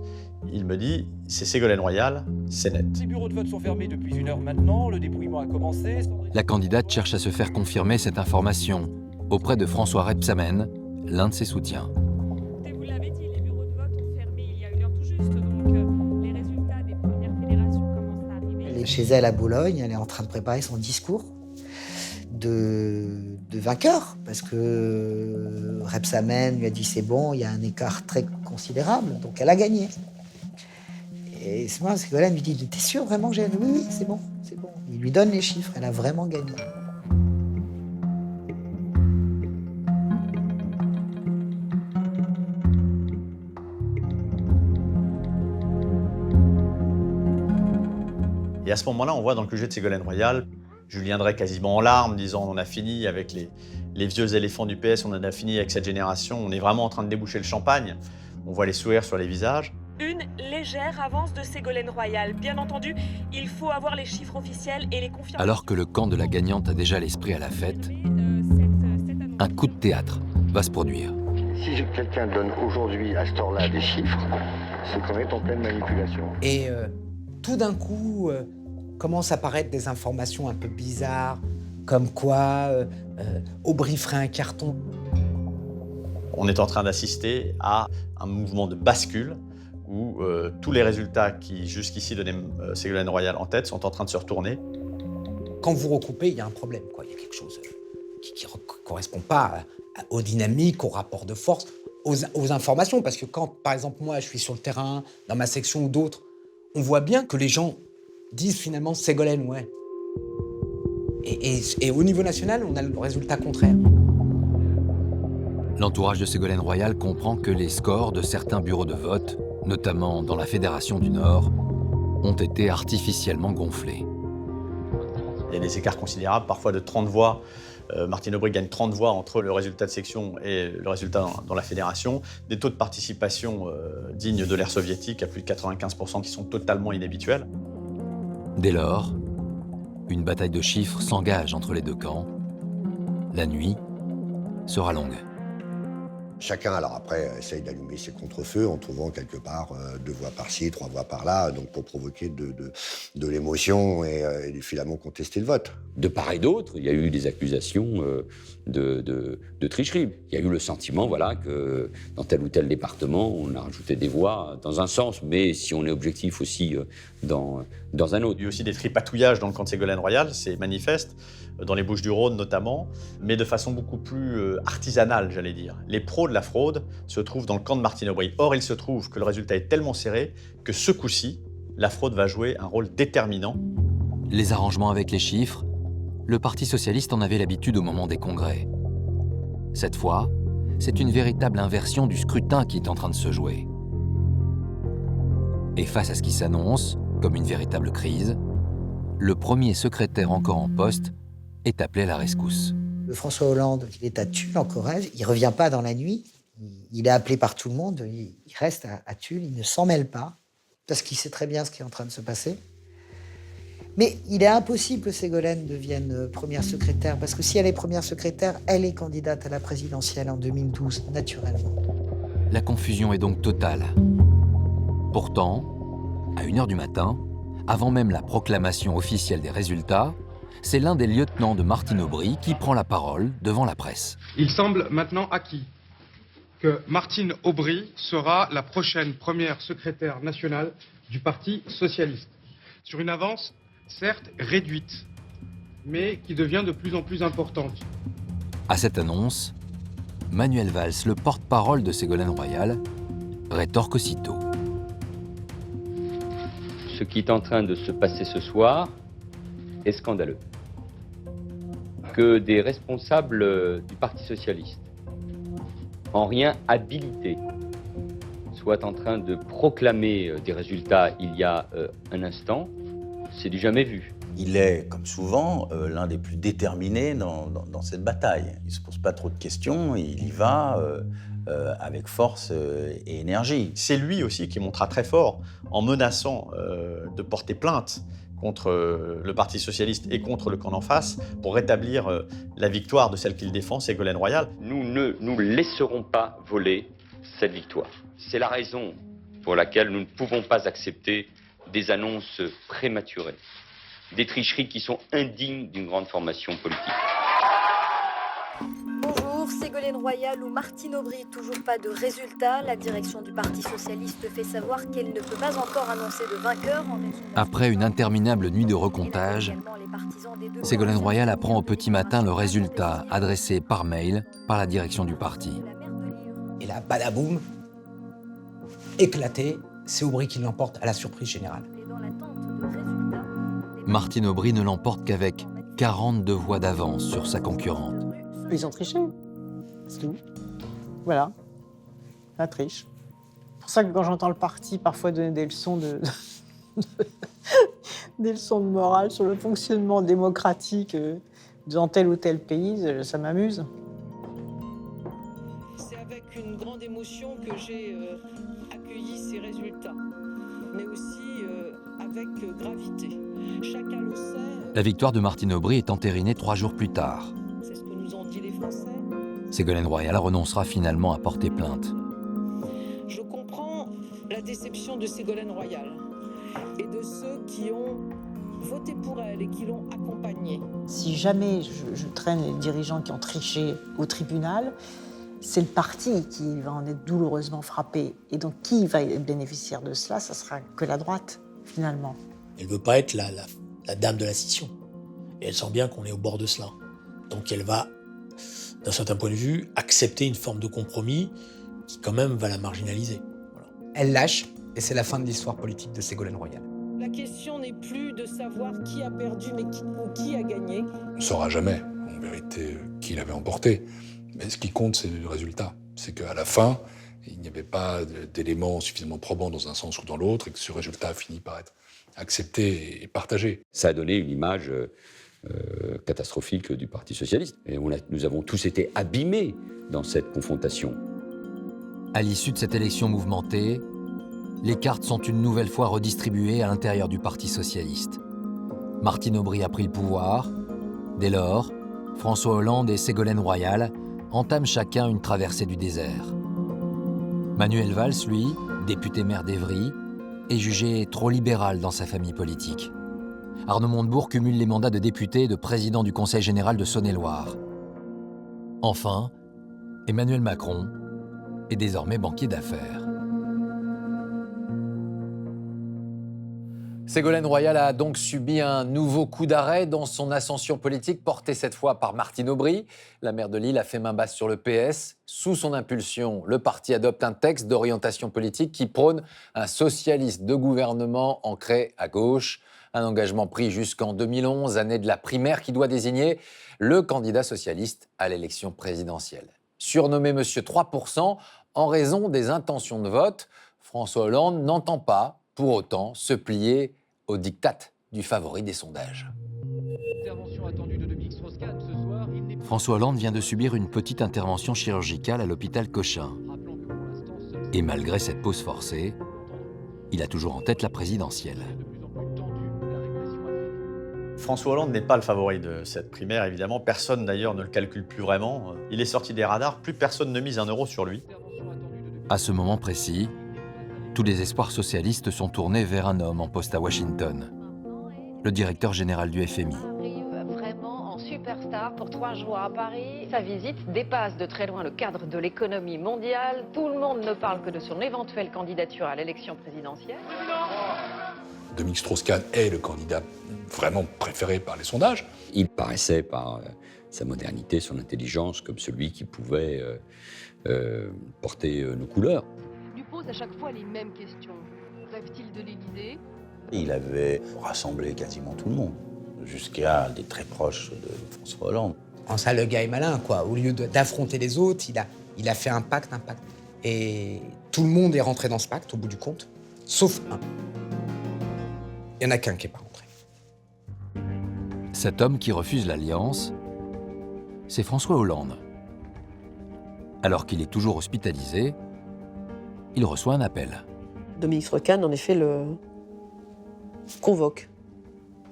il me dit « c'est Ségolène Royal, c'est net ». Les bureaux de vote sont fermés depuis 1 heure maintenant, le dépouillement a commencé. La candidate cherche à se faire confirmer cette information auprès de François Rebsamen, l'un de ses soutiens. Vous l'avez dit, les bureaux de vote ont fermé il y a 1 heure tout juste, donc les résultats des premières fédérations commencent à arriver. Elle est chez elle à Boulogne, elle est en train de préparer son discours de vainqueur, parce que Rebsamen lui a dit c'est bon, il y a un écart très considérable, donc elle a gagné. Et c'est moi, Ségolène lui dit t'es sûr vraiment que j'ai gagné ? Oui, c'est bon, c'est bon. Il lui donne les chiffres, elle a vraiment gagné. Et à ce moment-là, on voit dans le QG de Ségolène Royal Julien Drey quasiment en larmes, disant on a fini avec les vieux éléphants du PS, on en a fini avec cette génération, on est vraiment en train de déboucher le champagne. On voit les sourires sur les visages. Une légère avance de Ségolène Royal. Bien entendu, il faut avoir les chiffres officiels et les confirmations. Alors que le camp de la gagnante a déjà l'esprit à la fête, un coup de théâtre va se produire. Si quelqu'un donne aujourd'hui à ce temps-là des chiffres, c'est qu'on est en pleine manipulation. Et tout d'un coup, commencent à apparaître des informations un peu bizarres, comme quoi Aubry ferait un carton. On est en train d'assister à un mouvement de bascule où tous les résultats qui jusqu'ici donnaient Ségolène Royal en tête sont en train de se retourner. Quand vous recoupez, il y a un problème, quoi. Il y a quelque chose qui ne correspond pas aux dynamiques, aux rapports de force, aux informations. Parce que quand, par exemple, moi, je suis sur le terrain, dans ma section ou d'autres, on voit bien que les gens disent finalement Ségolène, ouais. Et au niveau national, on a le résultat contraire. L'entourage de Ségolène Royal comprend que les scores de certains bureaux de vote, notamment dans la Fédération du Nord, ont été artificiellement gonflés. Il y a des écarts considérables, parfois de 30 voix. Martine Aubry gagne 30 voix entre le résultat de section et le résultat dans la fédération. Des taux de participation dignes de l'ère soviétique, à plus de 95%, qui sont totalement inhabituels. Dès lors, une bataille de chiffres s'engage entre les deux camps. La nuit sera longue. Chacun, alors après, essaye d'allumer ses contre-feux en trouvant quelque part 2 voix par-ci, 3 voix par-là, donc pour provoquer de l'émotion et finalement contester le vote. De part et d'autre, il y a eu des accusations de tricherie. Il y a eu le sentiment voilà, que dans tel ou tel département, on a rajouté des voix dans un sens, mais si on est objectif aussi dans un autre. Il y a eu aussi des tripatouillages dans le camp de Ségolène Royal, c'est manifeste, dans les Bouches-du-Rhône notamment, mais de façon beaucoup plus artisanale, j'allais dire. Les pros de la fraude se trouvent dans le camp de Martine Aubry. Or, il se trouve que le résultat est tellement serré que ce coup-ci, la fraude va jouer un rôle déterminant. Les arrangements avec les chiffres, le Parti socialiste en avait l'habitude au moment des congrès. Cette fois, c'est une véritable inversion du scrutin qui est en train de se jouer. Et face à ce qui s'annonce comme une véritable crise, le premier secrétaire encore en poste est appelé à la rescousse. François Hollande, il est à Tulle, en Corrèze, il ne revient pas dans la nuit, il est appelé par tout le monde, il reste à Tulle, il ne s'en mêle pas, parce qu'il sait très bien ce qui est en train de se passer. Mais il est impossible que Ségolène devienne première secrétaire, parce que si elle est première secrétaire, elle est candidate à la présidentielle en 2012, naturellement. La confusion est donc totale. Pourtant, à 1 h du matin, avant même la proclamation officielle des résultats, c'est l'un des lieutenants de Martine Aubry qui prend la parole devant la presse. Il semble maintenant acquis que Martine Aubry sera la prochaine première secrétaire nationale du Parti socialiste. Sur une avance, certes réduite, mais qui devient de plus en plus importante. À cette annonce, Manuel Valls, le porte-parole de Ségolène Royal, rétorque aussitôt. Ce qui est en train de se passer ce soir est scandaleux. Que des responsables du Parti socialiste, en rien habilités, soient en train de proclamer des résultats il y a un instant, c'est du jamais vu. Il est, comme souvent, l'un des plus déterminés dans cette bataille. Il ne se pose pas trop de questions, il y va avec force et énergie. C'est lui aussi qui montra très fort en menaçant de porter plainte contre le Parti socialiste et contre le camp d'en face pour rétablir la victoire de celle qu'il défend, Ségolène Royal. Nous ne nous laisserons pas voler cette victoire. C'est la raison pour laquelle nous ne pouvons pas accepter des annonces prématurées, des tricheries qui sont indignes d'une grande formation politique. Bonjour, Ségolène Royal ou Martine Aubry, toujours pas de résultat. La direction du Parti socialiste fait savoir qu'elle ne peut pas encore annoncer de vainqueur. Après une interminable nuit de recomptage, Ségolène Royal apprend au petit matin le résultat adressé par mail par la direction du parti. Et là, badaboum, éclaté, c'est Aubry qui l'emporte à la surprise générale. Martine Aubry ne l'emporte qu'avec 42 voix d'avance sur sa concurrente. Ils ont triché, c'est tout. Voilà, la triche. C'est pour ça que quand j'entends le parti parfois donner des leçons des leçons de morale sur le fonctionnement démocratique dans tel ou tel pays, ça m'amuse. C'est avec une grande émotion que j'ai accueilli ces résultats, mais aussi avec gravité. Chacun le sait. La victoire de Martine Aubry est entérinée 3 jours plus tard. C'est ce que nous ont dit les Français. Ségolène Royal renoncera finalement à porter plainte. Je comprends la déception de Ségolène Royal et de ceux qui ont voté pour elle et qui l'ont accompagnée. Si jamais je traîne les dirigeants qui ont triché au tribunal, c'est le parti qui va en être douloureusement frappé. Et donc, qui va être bénéficiaire de cela? Ça sera que la droite, finalement. Elle ne veut pas être la dame de la scission. Et elle sent bien qu'on est au bord de cela. Donc elle va, d'un certain point de vue, accepter une forme de compromis qui, quand même, va la marginaliser. Voilà. Elle lâche, et c'est la fin de l'histoire politique de Ségolène Royal. La question n'est plus de savoir qui a perdu ou qui a gagné. On ne saura jamais, en vérité, qui l'avait emporté. Mais ce qui compte, c'est le résultat. C'est qu'à la fin, il n'y avait pas d'éléments suffisamment probants dans un sens ou dans l'autre, et que ce résultat a fini par être accepté et partagé. Ça a donné une image catastrophique du Parti socialiste. Et nous avons tous été abîmés dans cette confrontation. À l'issue de cette élection mouvementée, les cartes sont une nouvelle fois redistribuées à l'intérieur du Parti socialiste. Martine Aubry a pris le pouvoir. Dès lors, François Hollande et Ségolène Royal entament chacun une traversée du désert. Manuel Valls, lui, député maire d'Évry, est jugé trop libéral dans sa famille politique. Arnaud Montebourg cumule les mandats de député et de président du Conseil général de Saône-et-Loire. Enfin, Emmanuel Macron est désormais banquier d'affaires. Ségolène Royal a donc subi un nouveau coup d'arrêt dans son ascension politique, portée cette fois par Martine Aubry. La maire de Lille a fait main basse sur le PS. Sous son impulsion, le parti adopte un texte d'orientation politique qui prône un socialiste de gouvernement ancré à gauche. Un engagement pris jusqu'en 2011, année de la primaire qui doit désigner le candidat socialiste à l'élection présidentielle. Surnommé Monsieur 3% en raison des intentions de vote, François Hollande n'entend pas, pour autant, se plier au diktat du favori des sondages. François Hollande vient de subir une petite intervention chirurgicale à l'hôpital Cochin. Et malgré cette pause forcée, il a toujours en tête la présidentielle. François Hollande n'est pas le favori de cette primaire, évidemment. Personne, d'ailleurs, ne le calcule plus vraiment. Il est sorti des radars, plus personne ne mise un euro sur lui. À ce moment précis, tous les espoirs socialistes sont tournés vers un homme en poste à Washington, le directeur général du FMI. Vraiment en superstar pour 3 jours à Paris. Sa visite dépasse de très loin le cadre de l'économie mondiale. Tout le monde ne parle que de son éventuelle candidature à l'élection présidentielle. Dominique Strauss-Kahn est le candidat vraiment préféré par les sondages. Il paraissait par sa modernité, son intelligence, comme celui qui pouvait porter nos couleurs. Il lui pose à chaque fois les mêmes questions. Rêve-t-il de l'Élysée? Il avait rassemblé quasiment tout le monde, jusqu'à des très proches de François Hollande. En ça, le gars est malin, quoi. Au lieu d'affronter les autres, il a fait un pacte. Et tout le monde est rentré dans ce pacte, au bout du compte, sauf un. Il n'y en a qu'un qui n'est pas rentré. Cet homme qui refuse l'alliance, c'est François Hollande. Alors qu'il est toujours hospitalisé, il reçoit un appel. Dominique Strauss-Kahn, en effet, le convoque.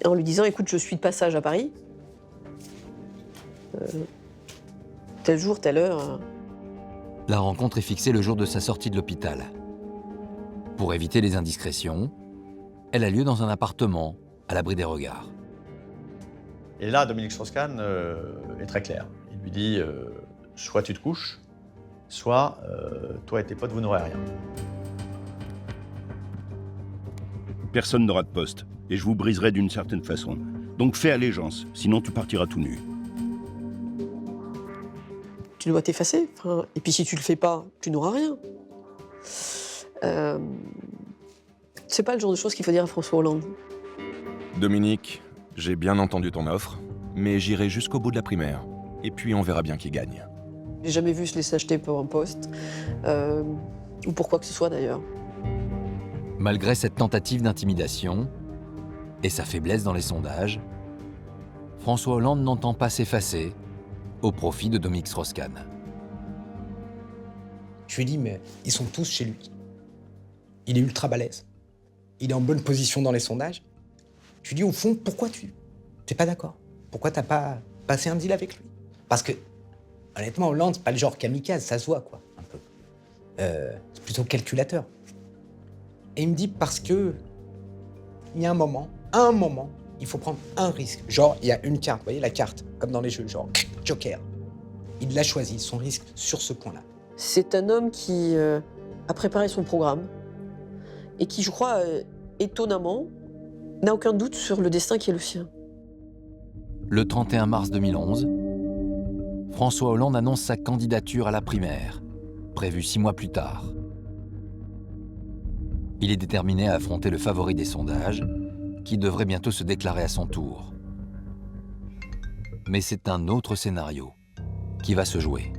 En lui disant, écoute, je suis de passage à Paris. Tel jour, telle heure. La rencontre est fixée le jour de sa sortie de l'hôpital. Pour éviter les indiscrétions, elle a lieu dans un appartement, à l'abri des regards. Et là, Dominique Strauss-Kahn est très clair. Il lui dit soit tu te couches, soit toi et tes potes, vous n'aurez rien. Personne n'aura de poste, et je vous briserai d'une certaine façon. Donc fais allégeance, sinon tu partiras tout nu. Tu dois t'effacer. Enfin, et puis si tu le fais pas, tu n'auras rien. C'est pas le genre de choses qu'il faut dire à François Hollande. Dominique, j'ai bien entendu ton offre, mais j'irai jusqu'au bout de la primaire. Et puis on verra bien qui gagne. J'ai jamais vu se laisser acheter pour un poste, ou pour quoi que ce soit d'ailleurs. Malgré cette tentative d'intimidation et sa faiblesse dans les sondages, François Hollande n'entend pas s'effacer au profit de Dominique Strauss-Kahn. Je lui dis, mais ils sont tous chez lui. Il est ultra balèze. Il est en bonne position dans les sondages. Je lui dis, au fond, pourquoi tu n'es pas d'accord? Pourquoi t'as pas passé un deal avec lui? Parce que, honnêtement, Hollande, c'est pas le genre kamikaze, ça se voit, quoi, un peu. C'est plutôt calculateur. Et il me dit, parce que, il y a un moment, il faut prendre un risque. Genre, il y a une carte, vous voyez la carte, comme dans les jeux, genre Joker. Il l'a choisi, son risque, sur ce point-là. C'est un homme qui a préparé son programme et qui, je crois, étonnamment, n'a aucun doute sur le destin qui est le sien. Le 31 mars 2011, François Hollande annonce sa candidature à la primaire, prévue 6 mois plus tard. Il est déterminé à affronter le favori des sondages, qui devrait bientôt se déclarer à son tour. Mais c'est un autre scénario qui va se jouer.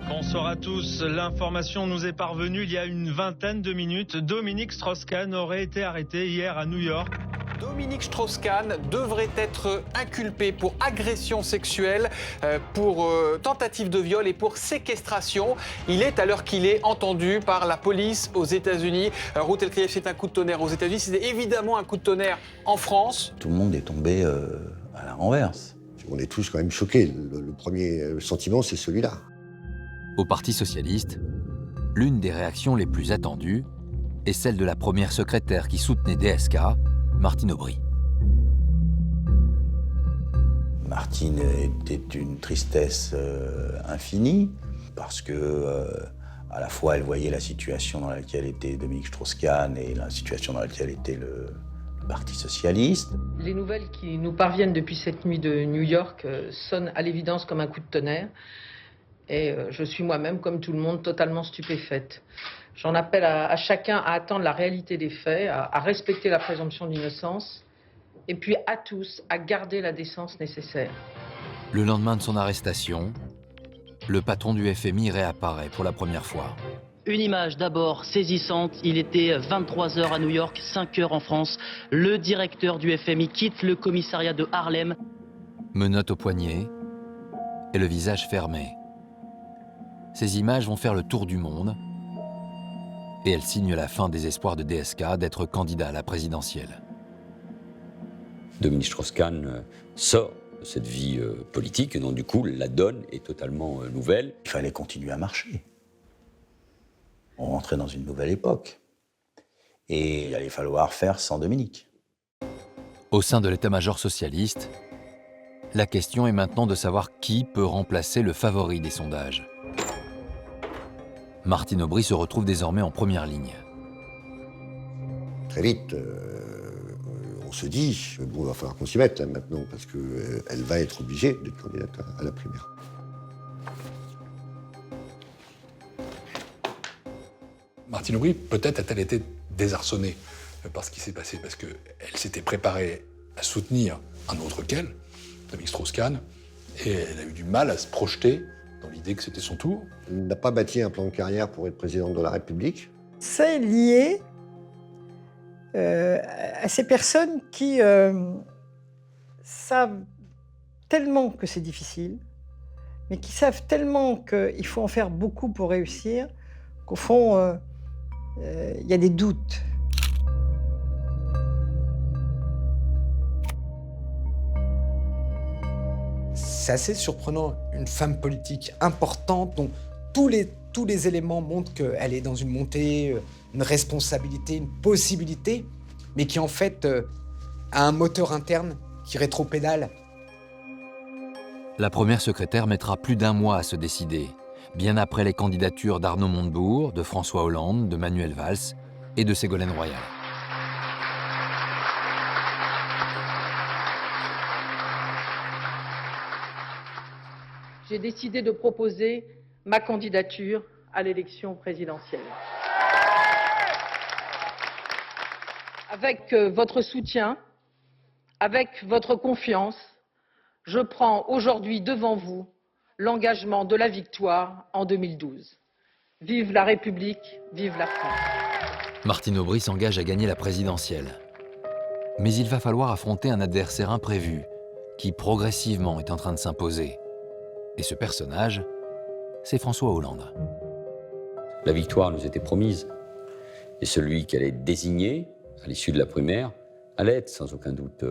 Bonsoir à tous. L'information nous est parvenue il y a une vingtaine de minutes. Dominique Strauss-Kahn aurait été arrêté hier à New York. Dominique Strauss-Kahn devrait être inculpé pour agression sexuelle, pour tentative de viol et pour séquestration. Il est, à l'heure qu'il est, entendu par la police aux États-Unis. Ruth Elkrief, c'est un coup de tonnerre aux États-Unis. C'est évidemment un coup de tonnerre en France. Tout le monde est tombé à la renverse. On est tous quand même choqués. Le premier sentiment, c'est celui-là. Au Parti socialiste, l'une des réactions les plus attendues est celle de la première secrétaire qui soutenait DSK, Martine Aubry. Martine était une tristesse infinie, parce que à la fois elle voyait la situation dans laquelle était Dominique Strauss-Kahn et la situation dans laquelle était le Parti socialiste. Les nouvelles qui nous parviennent depuis cette nuit de New York sonnent à l'évidence comme un coup de tonnerre. Et je suis moi-même, comme tout le monde, totalement stupéfaite. J'en appelle à chacun à attendre la réalité des faits, à respecter la présomption d'innocence, et puis à tous à garder la décence nécessaire. Le lendemain de son arrestation, le patron du FMI réapparaît pour la première fois. Une image d'abord saisissante, il était 23h à New York, 5h en France. Le directeur du FMI quitte le commissariat de Harlem. Menottes au poignet et le visage fermé. Ces images vont faire le tour du monde et elles signent la fin des espoirs de DSK d'être candidat à la présidentielle. Dominique Strauss-Kahn sort de cette vie politique et donc du coup la donne est totalement nouvelle. Il fallait continuer à marcher. On rentrait dans une nouvelle époque et il allait falloir faire sans Dominique. Au sein de l'état-major socialiste, la question est maintenant de savoir qui peut remplacer le favori des sondages. Martine Aubry se retrouve désormais en première ligne. Très vite, on se dit, bon, il va falloir qu'on s'y mette là, maintenant, parce qu'elle va être obligée d'être candidate à la primaire. Martine Aubry, peut-être a-t-elle été désarçonnée par ce qui s'est passé, parce qu'elle s'était préparée à soutenir un autre qu'elle, Dominique Strauss-Kahn, et elle a eu du mal à se projeter dans l'idée que c'était son tour. Elle n'a pas bâti un plan de carrière pour être présidente de la République. C'est lié à ces personnes qui savent tellement que c'est difficile, mais qui savent tellement qu'il faut en faire beaucoup pour réussir, qu'au fond, il y a des doutes. C'est assez surprenant, une femme politique importante dont tous les éléments montrent qu'elle est dans une montée, une responsabilité, une possibilité, mais qui en fait a un moteur interne qui rétropédale. La première secrétaire mettra plus d'1 mois à se décider, bien après les candidatures d'Arnaud Montebourg, de François Hollande, de Manuel Valls et de Ségolène Royal. J'ai décidé de proposer ma candidature à l'élection présidentielle. Avec votre soutien, avec votre confiance, je prends aujourd'hui devant vous l'engagement de la victoire en 2012. Vive la République, vive la France. Martine Aubry s'engage à gagner la présidentielle. Mais il va falloir affronter un adversaire imprévu qui progressivement est en train de s'imposer. Et ce personnage, c'est François Hollande. La victoire nous était promise. Et celui qui allait désigner, à l'issue de la primaire, allait être sans aucun doute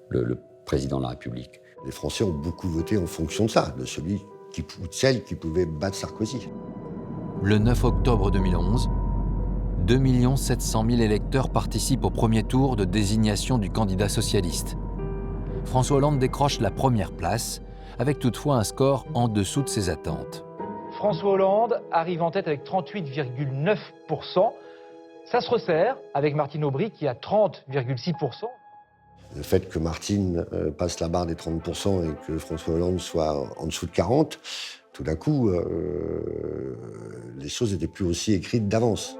le président de la République. Les Français ont beaucoup voté en fonction de ça, de celui ou de celle qui pouvait battre Sarkozy. Le 9 octobre 2011, 2 700 000 électeurs participent au premier tour de désignation du candidat socialiste. François Hollande décroche la première place, avec toutefois un score en dessous de ses attentes. François Hollande arrive en tête avec 38,9%. Ça se resserre avec Martine Aubry qui a 30,6%. Le fait que Martine passe la barre des 30% et que François Hollande soit en dessous de 40%, tout d'un coup, les choses n'étaient plus aussi écrites d'avance.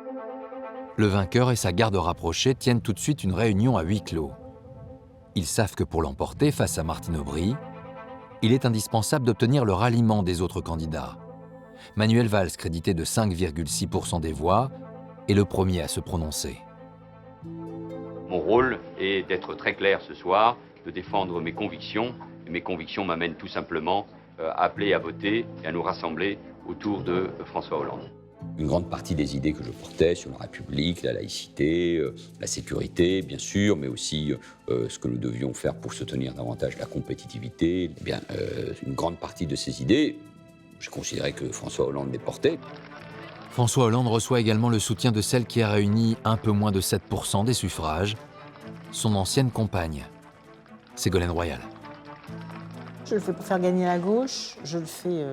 Le vainqueur et sa garde rapprochée tiennent tout de suite une réunion à huis clos. Ils savent que pour l'emporter face à Martine Aubry, il est indispensable d'obtenir le ralliement des autres candidats. Manuel Valls, crédité de 5,6% des voix, est le premier à se prononcer. Mon rôle est d'être très clair ce soir, de défendre mes convictions. Et mes convictions m'amènent tout simplement à appeler à voter et à nous rassembler autour de François Hollande. Une grande partie des idées que je portais sur la République, la laïcité, la sécurité, bien sûr, mais aussi ce que nous devions faire pour soutenir davantage la compétitivité, eh bien, une grande partie de ces idées, j'ai considéré que François Hollande les portait. François Hollande reçoit également le soutien de celle qui a réuni un peu moins de 7% des suffrages, son ancienne compagne, Ségolène Royal. Je le fais pour faire gagner la gauche, je le fais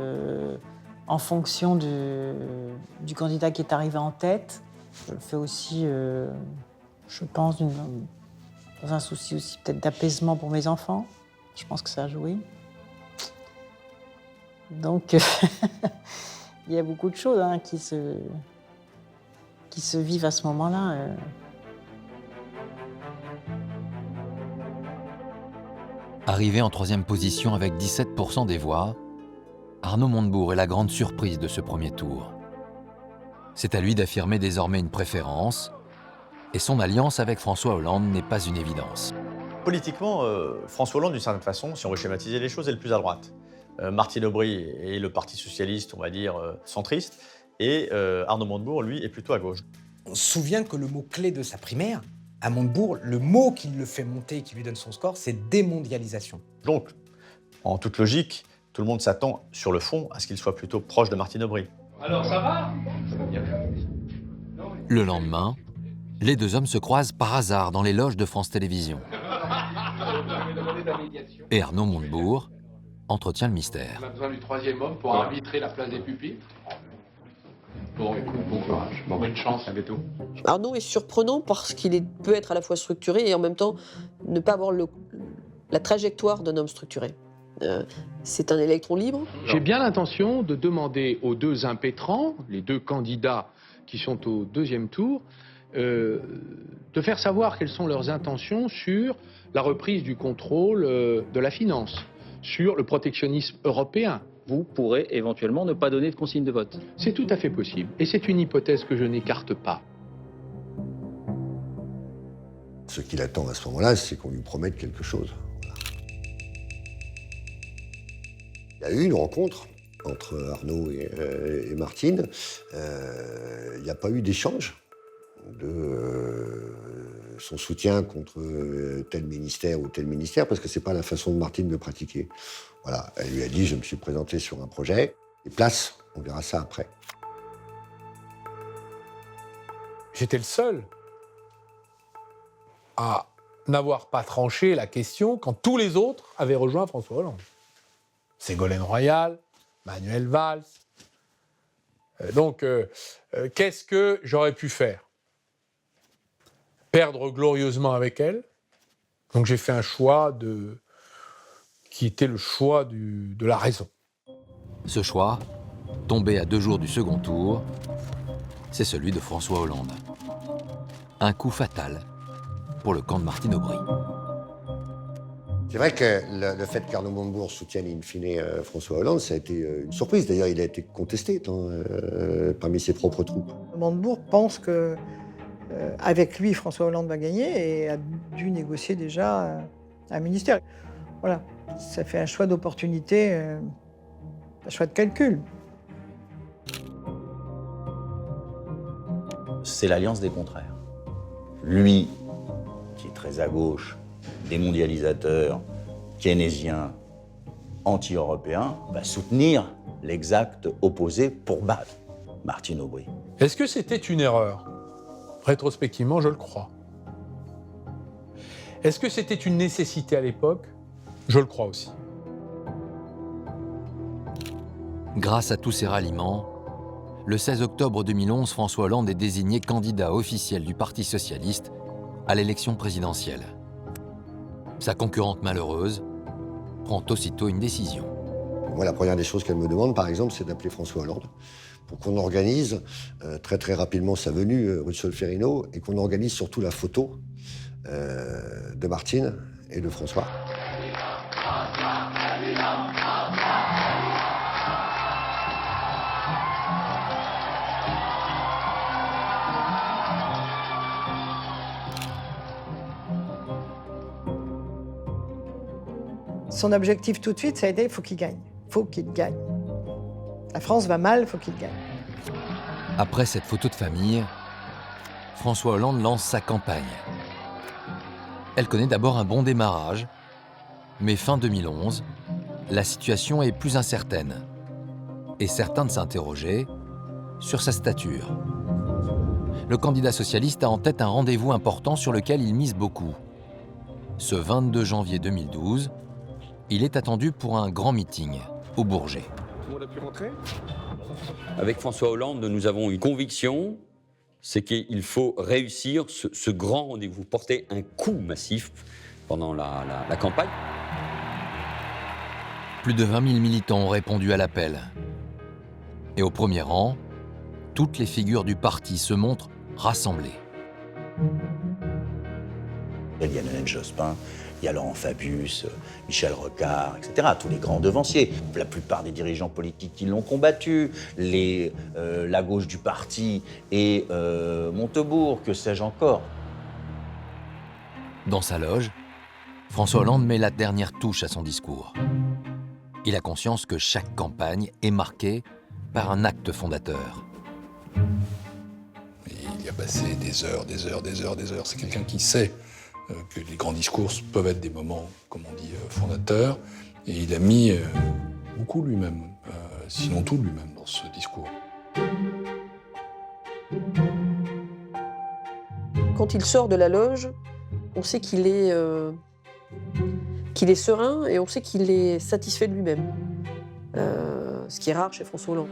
en fonction du candidat qui est arrivé en tête. Je le fais aussi, je pense, dans un souci aussi peut-être d'apaisement pour mes enfants. Je pense que ça a joué. Donc, il y a beaucoup de choses qui se vivent à ce moment-là. Arrivé en 3e position avec 17% des voix, Arnaud Montebourg est la grande surprise de ce premier tour. C'est à lui d'affirmer désormais une préférence, et son alliance avec François Hollande n'est pas une évidence. Politiquement, François Hollande, d'une certaine façon, si on veut schématiser les choses, est le plus à droite. Martine Aubry est le Parti socialiste, on va dire, centriste, et Arnaud Montebourg, lui, est plutôt à gauche. On se souvient que le mot-clé de sa primaire, à Montebourg, le mot qui le fait monter et qui lui donne son score, c'est démondialisation. Donc, en toute logique, tout le monde s'attend, sur le fond, à ce qu'il soit plutôt proche de Martine Aubry. Alors ça va? Le lendemain, les deux hommes se croisent par hasard dans les loges de France Télévisions. Et Arnaud Montebourg entretient le mystère. On a besoin du 3e homme pour arbitrer la place des pupitres. Bon, écoute, bon courage, bonne chance, à bientôt. Arnaud est surprenant parce qu'il peut être à la fois structuré et en même temps ne pas avoir la trajectoire d'un homme structuré. C'est un électron libre. J'ai bien l'intention de demander aux deux impétrants, les deux candidats qui sont au deuxième tour, de faire savoir quelles sont leurs intentions sur la reprise du contrôle de la finance, sur le protectionnisme européen. Vous pourrez éventuellement ne pas donner de consigne de vote. C'est tout à fait possible. Et c'est une hypothèse que je n'écarte pas. Ce qu'il attend à ce moment-là, c'est qu'on lui promette quelque chose. Il y a eu une rencontre entre Arnaud et Martine. Il n'y a pas eu d'échange de son soutien contre tel ministère ou tel ministère, parce que ce n'est pas la façon de Martine de pratiquer. Voilà, elle lui a dit, je me suis présenté sur un projet, et place, on verra ça après. J'étais le seul à n'avoir pas tranché la question quand tous les autres avaient rejoint François Hollande. Ségolène Royal, Manuel Valls. Donc, qu'est-ce que j'aurais pu faire ? Perdre glorieusement avec elle. Donc j'ai fait un choix qui était le choix de la raison. Ce choix, tombé à 2 jours du second tour, c'est celui de François Hollande. Un coup fatal pour le camp de Martine Aubry. C'est vrai que le fait qu'Arnaud Montebourg soutienne in fine François Hollande, ça a été une surprise. D'ailleurs, il a été contesté parmi ses propres troupes. Montebourg pense que avec lui, François Hollande va gagner et a dû négocier déjà un ministère. Voilà, ça fait un choix d'opportunité, un choix de calcul. C'est l'alliance des contraires. Lui, qui est très à gauche, démondialisateur, keynésien, anti-européen, va soutenir l'exact opposé pour battre Martine Aubry. Est-ce que c'était une erreur ? Rétrospectivement, je le crois. Est-ce que c'était une nécessité à l'époque ? Je le crois aussi. Grâce à tous ces ralliements, le 16 octobre 2011, François Hollande est désigné candidat officiel du Parti socialiste à l'élection présidentielle. Sa concurrente malheureuse prend aussitôt une décision. Moi, la première des choses qu'elle me demande, par exemple, c'est d'appeler François Hollande pour qu'on organise très très rapidement sa venue rue de Solferino et qu'on organise surtout la photo de Martine et de François. Son objectif tout de suite, ça a été, il faut qu'il gagne. Il faut qu'il gagne. La France va mal, il faut qu'il gagne. Après cette photo de famille, François Hollande lance sa campagne. Elle connaît d'abord un bon démarrage, mais fin 2011, la situation est plus incertaine. Et certains de s'interroger sur sa stature. Le candidat socialiste a en tête un rendez-vous important sur lequel il mise beaucoup. Ce 22 janvier 2012, il est attendu pour un grand meeting au Bourget. Tout le monde a pu rentrer ? Avec François Hollande, nous avons une conviction, c'est qu'il faut réussir ce grand rendez-vous, porter un coup massif pendant la campagne. Plus de 20 000 militants ont répondu à l'appel. Et au premier rang, toutes les figures du parti se montrent rassemblées. Il y a Lionel Jospin, il y a Laurent Fabius, Michel Rocard, etc. Tous les grands devanciers. La plupart des dirigeants politiques qui l'ont combattu, la gauche du parti et Montebourg, que sais-je encore. Dans sa loge, François Hollande met la dernière touche à son discours. Il a conscience que chaque campagne est marquée par un acte fondateur. Il a passé des heures. C'est quelqu'un qui sait que les grands discours peuvent être des moments, comme on dit, fondateurs. Et il a mis beaucoup lui-même, sinon tout lui-même, dans ce discours. Quand il sort de la loge, on sait qu'il est serein et on sait qu'il est satisfait de lui-même. Ce qui est rare chez François Hollande.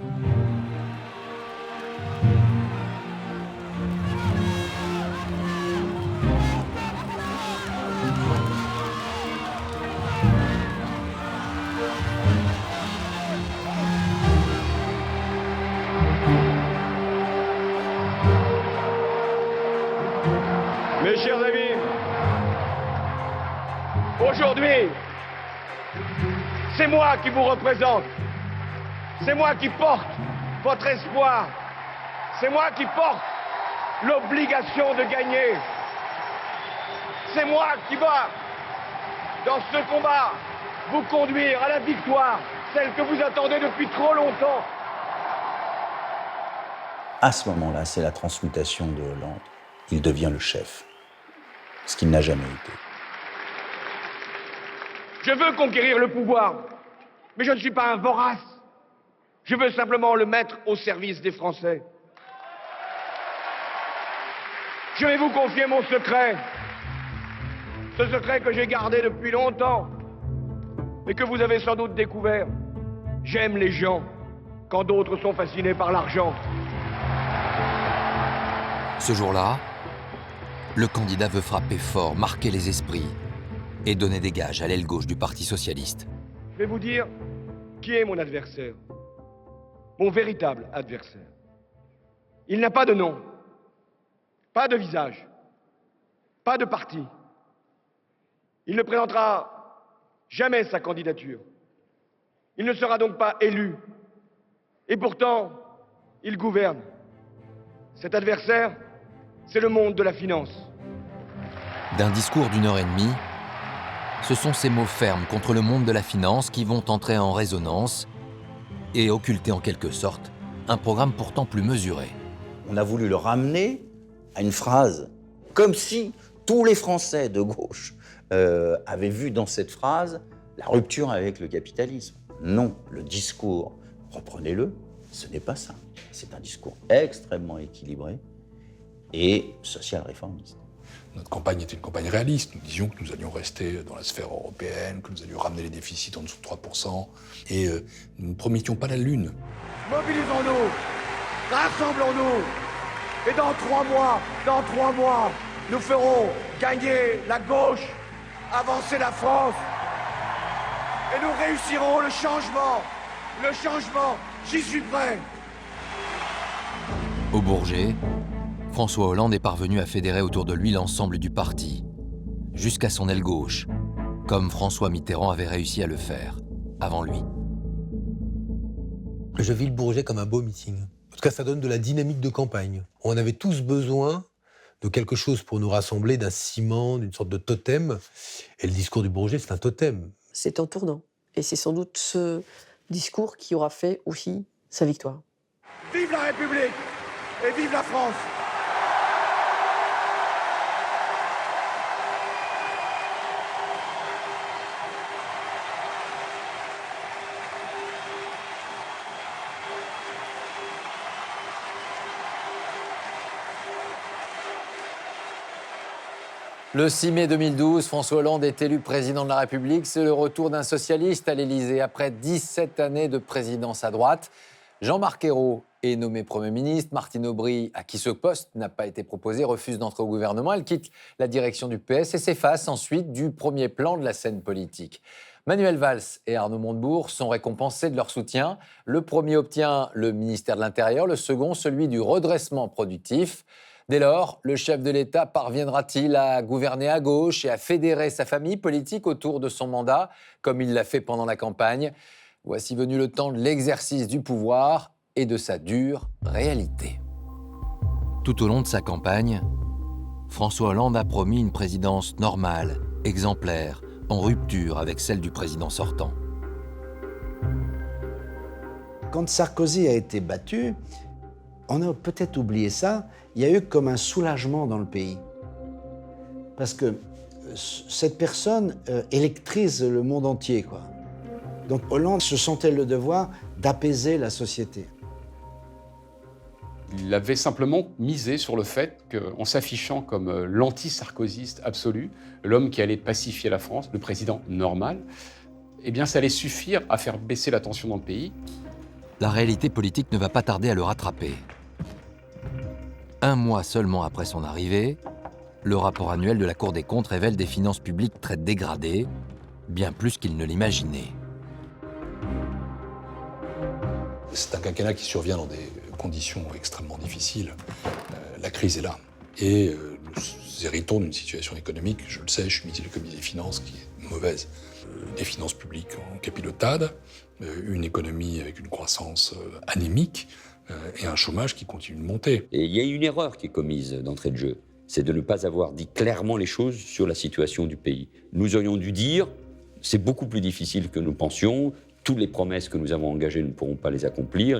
Aujourd'hui, c'est moi qui vous représente. C'est moi qui porte votre espoir. C'est moi qui porte l'obligation de gagner. C'est moi qui va, dans ce combat, vous conduire à la victoire, celle que vous attendez depuis trop longtemps. À ce moment-là, c'est la transmutation de Hollande. Il devient le chef, ce qu'il n'a jamais été. Je veux conquérir le pouvoir, mais je ne suis pas un vorace. Je veux simplement le mettre au service des Français. Je vais vous confier mon secret. Ce secret que j'ai gardé depuis longtemps, mais que vous avez sans doute découvert. J'aime les gens quand d'autres sont fascinés par l'argent. Ce jour-là, le candidat veut frapper fort, marquer les esprits et donner des gages à l'aile gauche du Parti socialiste. Je vais vous dire qui est mon adversaire. Mon véritable adversaire. Il n'a pas de nom, pas de visage, pas de parti. Il ne présentera jamais sa candidature. Il ne sera donc pas élu. Et pourtant, il gouverne. Cet adversaire, c'est le monde de la finance. D'un discours d'1h30, ce sont ces mots fermes contre le monde de la finance qui vont entrer en résonance et occulter en quelque sorte un programme pourtant plus mesuré. On a voulu le ramener à une phrase, comme si tous les Français de gauche avaient vu dans cette phrase la rupture avec le capitalisme. Non, le discours, reprenez-le, ce n'est pas ça. C'est un discours extrêmement équilibré et social-réformiste. Notre campagne était une campagne réaliste. Nous disions que nous allions rester dans la sphère européenne, que nous allions ramener les déficits en dessous de 3%, et nous ne promettions pas la lune. Mobilisons-nous, rassemblons-nous, et dans 3 mois, nous ferons gagner la gauche, avancer la France, et nous réussirons le changement, j'y suis prêt. Au Bourget, François Hollande est parvenu à fédérer autour de lui l'ensemble du parti, jusqu'à son aile gauche, comme François Mitterrand avait réussi à le faire, avant lui. Je vis le Bourget comme un beau meeting. En tout cas, ça donne de la dynamique de campagne. On avait tous besoin de quelque chose pour nous rassembler, d'un ciment, d'une sorte de totem. Et le discours du Bourget, c'est un totem. C'est un tournant. Et c'est sans doute ce discours qui aura fait aussi sa victoire. Vive la République et vive la France! Le 6 mai 2012, François Hollande est élu président de la République. C'est le retour d'un socialiste à l'Élysée après 17 années de présidence à droite. Jean-Marc Ayrault est nommé Premier ministre. Martine Aubry, à qui ce poste n'a pas été proposé, refuse d'entrer au gouvernement. Elle quitte la direction du PS et s'efface ensuite du premier plan de la scène politique. Manuel Valls et Arnaud Montebourg sont récompensés de leur soutien. Le premier obtient le ministère de l'Intérieur, le second celui du redressement productif. Dès lors, le chef de l'État parviendra-t-il à gouverner à gauche et à fédérer sa famille politique autour de son mandat, comme il l'a fait pendant la campagne? Voici venu le temps de l'exercice du pouvoir et de sa dure réalité. Tout au long de sa campagne, François Hollande a promis une présidence normale, exemplaire, en rupture avec celle du président sortant. Quand Sarkozy a été battu, on a peut-être oublié ça, il y a eu comme un soulagement dans le pays. Parce que cette personne électrise le monde entier, quoi. Donc Hollande se sentait le devoir d'apaiser la société. Il avait simplement misé sur le fait qu'en s'affichant comme l'anti-sarkozyste absolu, l'homme qui allait pacifier la France, le président normal, eh bien ça allait suffire à faire baisser la tension dans le pays. La réalité politique ne va pas tarder à le rattraper. Un mois seulement après son arrivée, le rapport annuel de la Cour des comptes révèle des finances publiques très dégradées, bien plus qu'il ne l'imaginait. C'est un quinquennat qui survient dans des conditions extrêmement difficiles. La crise est là. Et nous héritons d'une situation économique, je le sais, je suis ministre du Comité des Finances, qui est mauvaise. Des finances publiques en capilotade, une économie avec une croissance anémique et un chômage qui continue de monter. Et il y a une erreur qui est commise d'entrée de jeu, c'est de ne pas avoir dit clairement les choses sur la situation du pays. Nous aurions dû dire, c'est beaucoup plus difficile que nous pensions, toutes les promesses que nous avons engagées, nous ne pourrons pas les accomplir.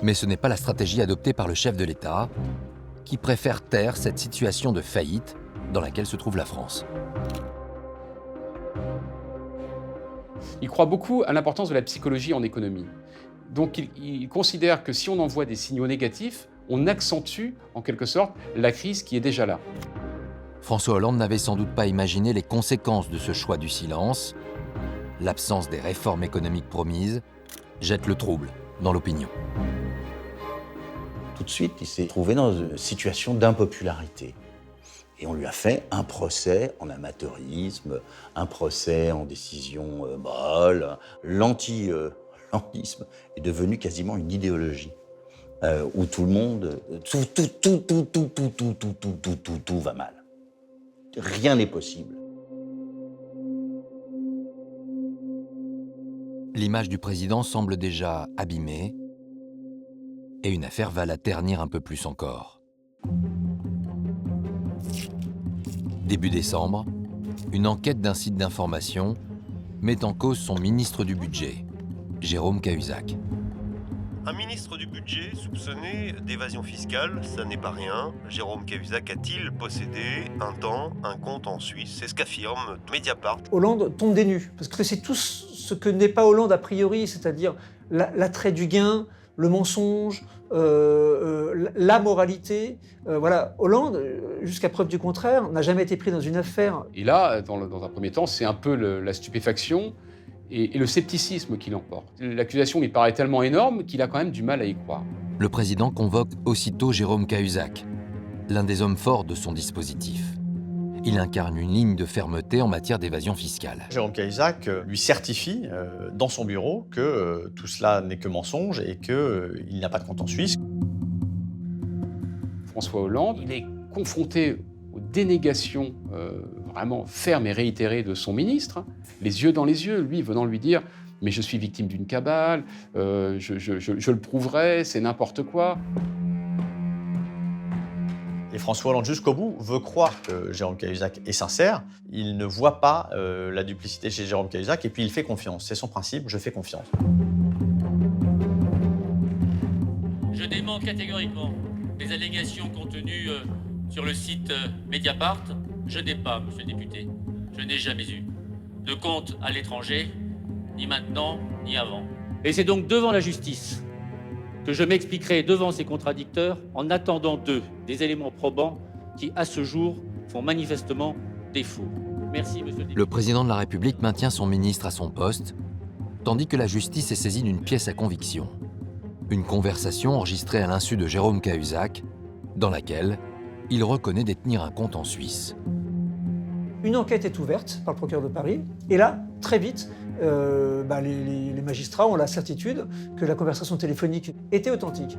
Mais ce n'est pas la stratégie adoptée par le chef de l'État, qui préfère taire cette situation de faillite dans laquelle se trouve la France. Il croit beaucoup à l'importance de la psychologie en économie. Donc il considère que si on envoie des signaux négatifs, on accentue en quelque sorte la crise qui est déjà là. François Hollande n'avait sans doute pas imaginé les conséquences de ce choix du silence. L'absence des réformes économiques promises jette le trouble dans l'opinion. Tout de suite, il s'est trouvé dans une situation d'impopularité. Et on lui a fait un procès en amateurisme, un procès en décision molle. L'anti-landisme est devenu quasiment une idéologie où tout le monde, tout va mal. Rien n'est possible. L'image du président semble déjà abîmée et une affaire va la ternir un peu plus encore. Début décembre, une enquête d'un site d'information met en cause son ministre du Budget, Jérôme Cahuzac. Un ministre du Budget soupçonné d'évasion fiscale, ça n'est pas rien. Jérôme Cahuzac a-t-il possédé un temps un compte en Suisse? C'est ce qu'affirme Mediapart. Hollande tombe des nues, parce que c'est tout ce que n'est pas Hollande a priori, c'est-à-dire l'attrait du gain, le mensonge, la moralité. Voilà, Hollande, jusqu'à preuve du contraire, n'a jamais été pris dans une affaire. Et là, dans un premier temps, c'est un peu la stupéfaction et le scepticisme qui l'emporte. L'accusation lui paraît tellement énorme qu'il a quand même du mal à y croire. Le président convoque aussitôt Jérôme Cahuzac, l'un des hommes forts de son dispositif. Il incarne une ligne de fermeté en matière d'évasion fiscale. Jérôme Cahuzac lui certifie dans son bureau que tout cela n'est que mensonge et qu'il n'a pas de compte en Suisse. François Hollande, il est confronté aux dénégations vraiment fermes et réitérées de son ministre, les yeux dans les yeux, lui venant lui dire « mais je suis victime d'une cabale, je le prouverai, c'est n'importe quoi ». Et François Hollande, jusqu'au bout, veut croire que Jérôme Cahuzac est sincère. Il ne voit pas la duplicité chez Jérôme Cahuzac et puis il fait confiance. C'est son principe, je fais confiance. Je dément catégoriquement les allégations contenues sur le site Mediapart. Je n'ai pas, monsieur le député, je n'ai jamais eu de compte à l'étranger, ni maintenant, ni avant. Et c'est donc devant la justice que je m'expliquerai devant ces contradicteurs en attendant d'eux des éléments probants qui, à ce jour, font manifestement défaut. Merci, monsieur le député. Le président de la République maintient son ministre à son poste, tandis que la justice est saisie d'une pièce à conviction. Une conversation enregistrée à l'insu de Jérôme Cahuzac, dans laquelle il reconnaît détenir un compte en Suisse. Une enquête est ouverte par le procureur de Paris, et là, très vite, les magistrats ont la certitude que la conversation téléphonique était authentique.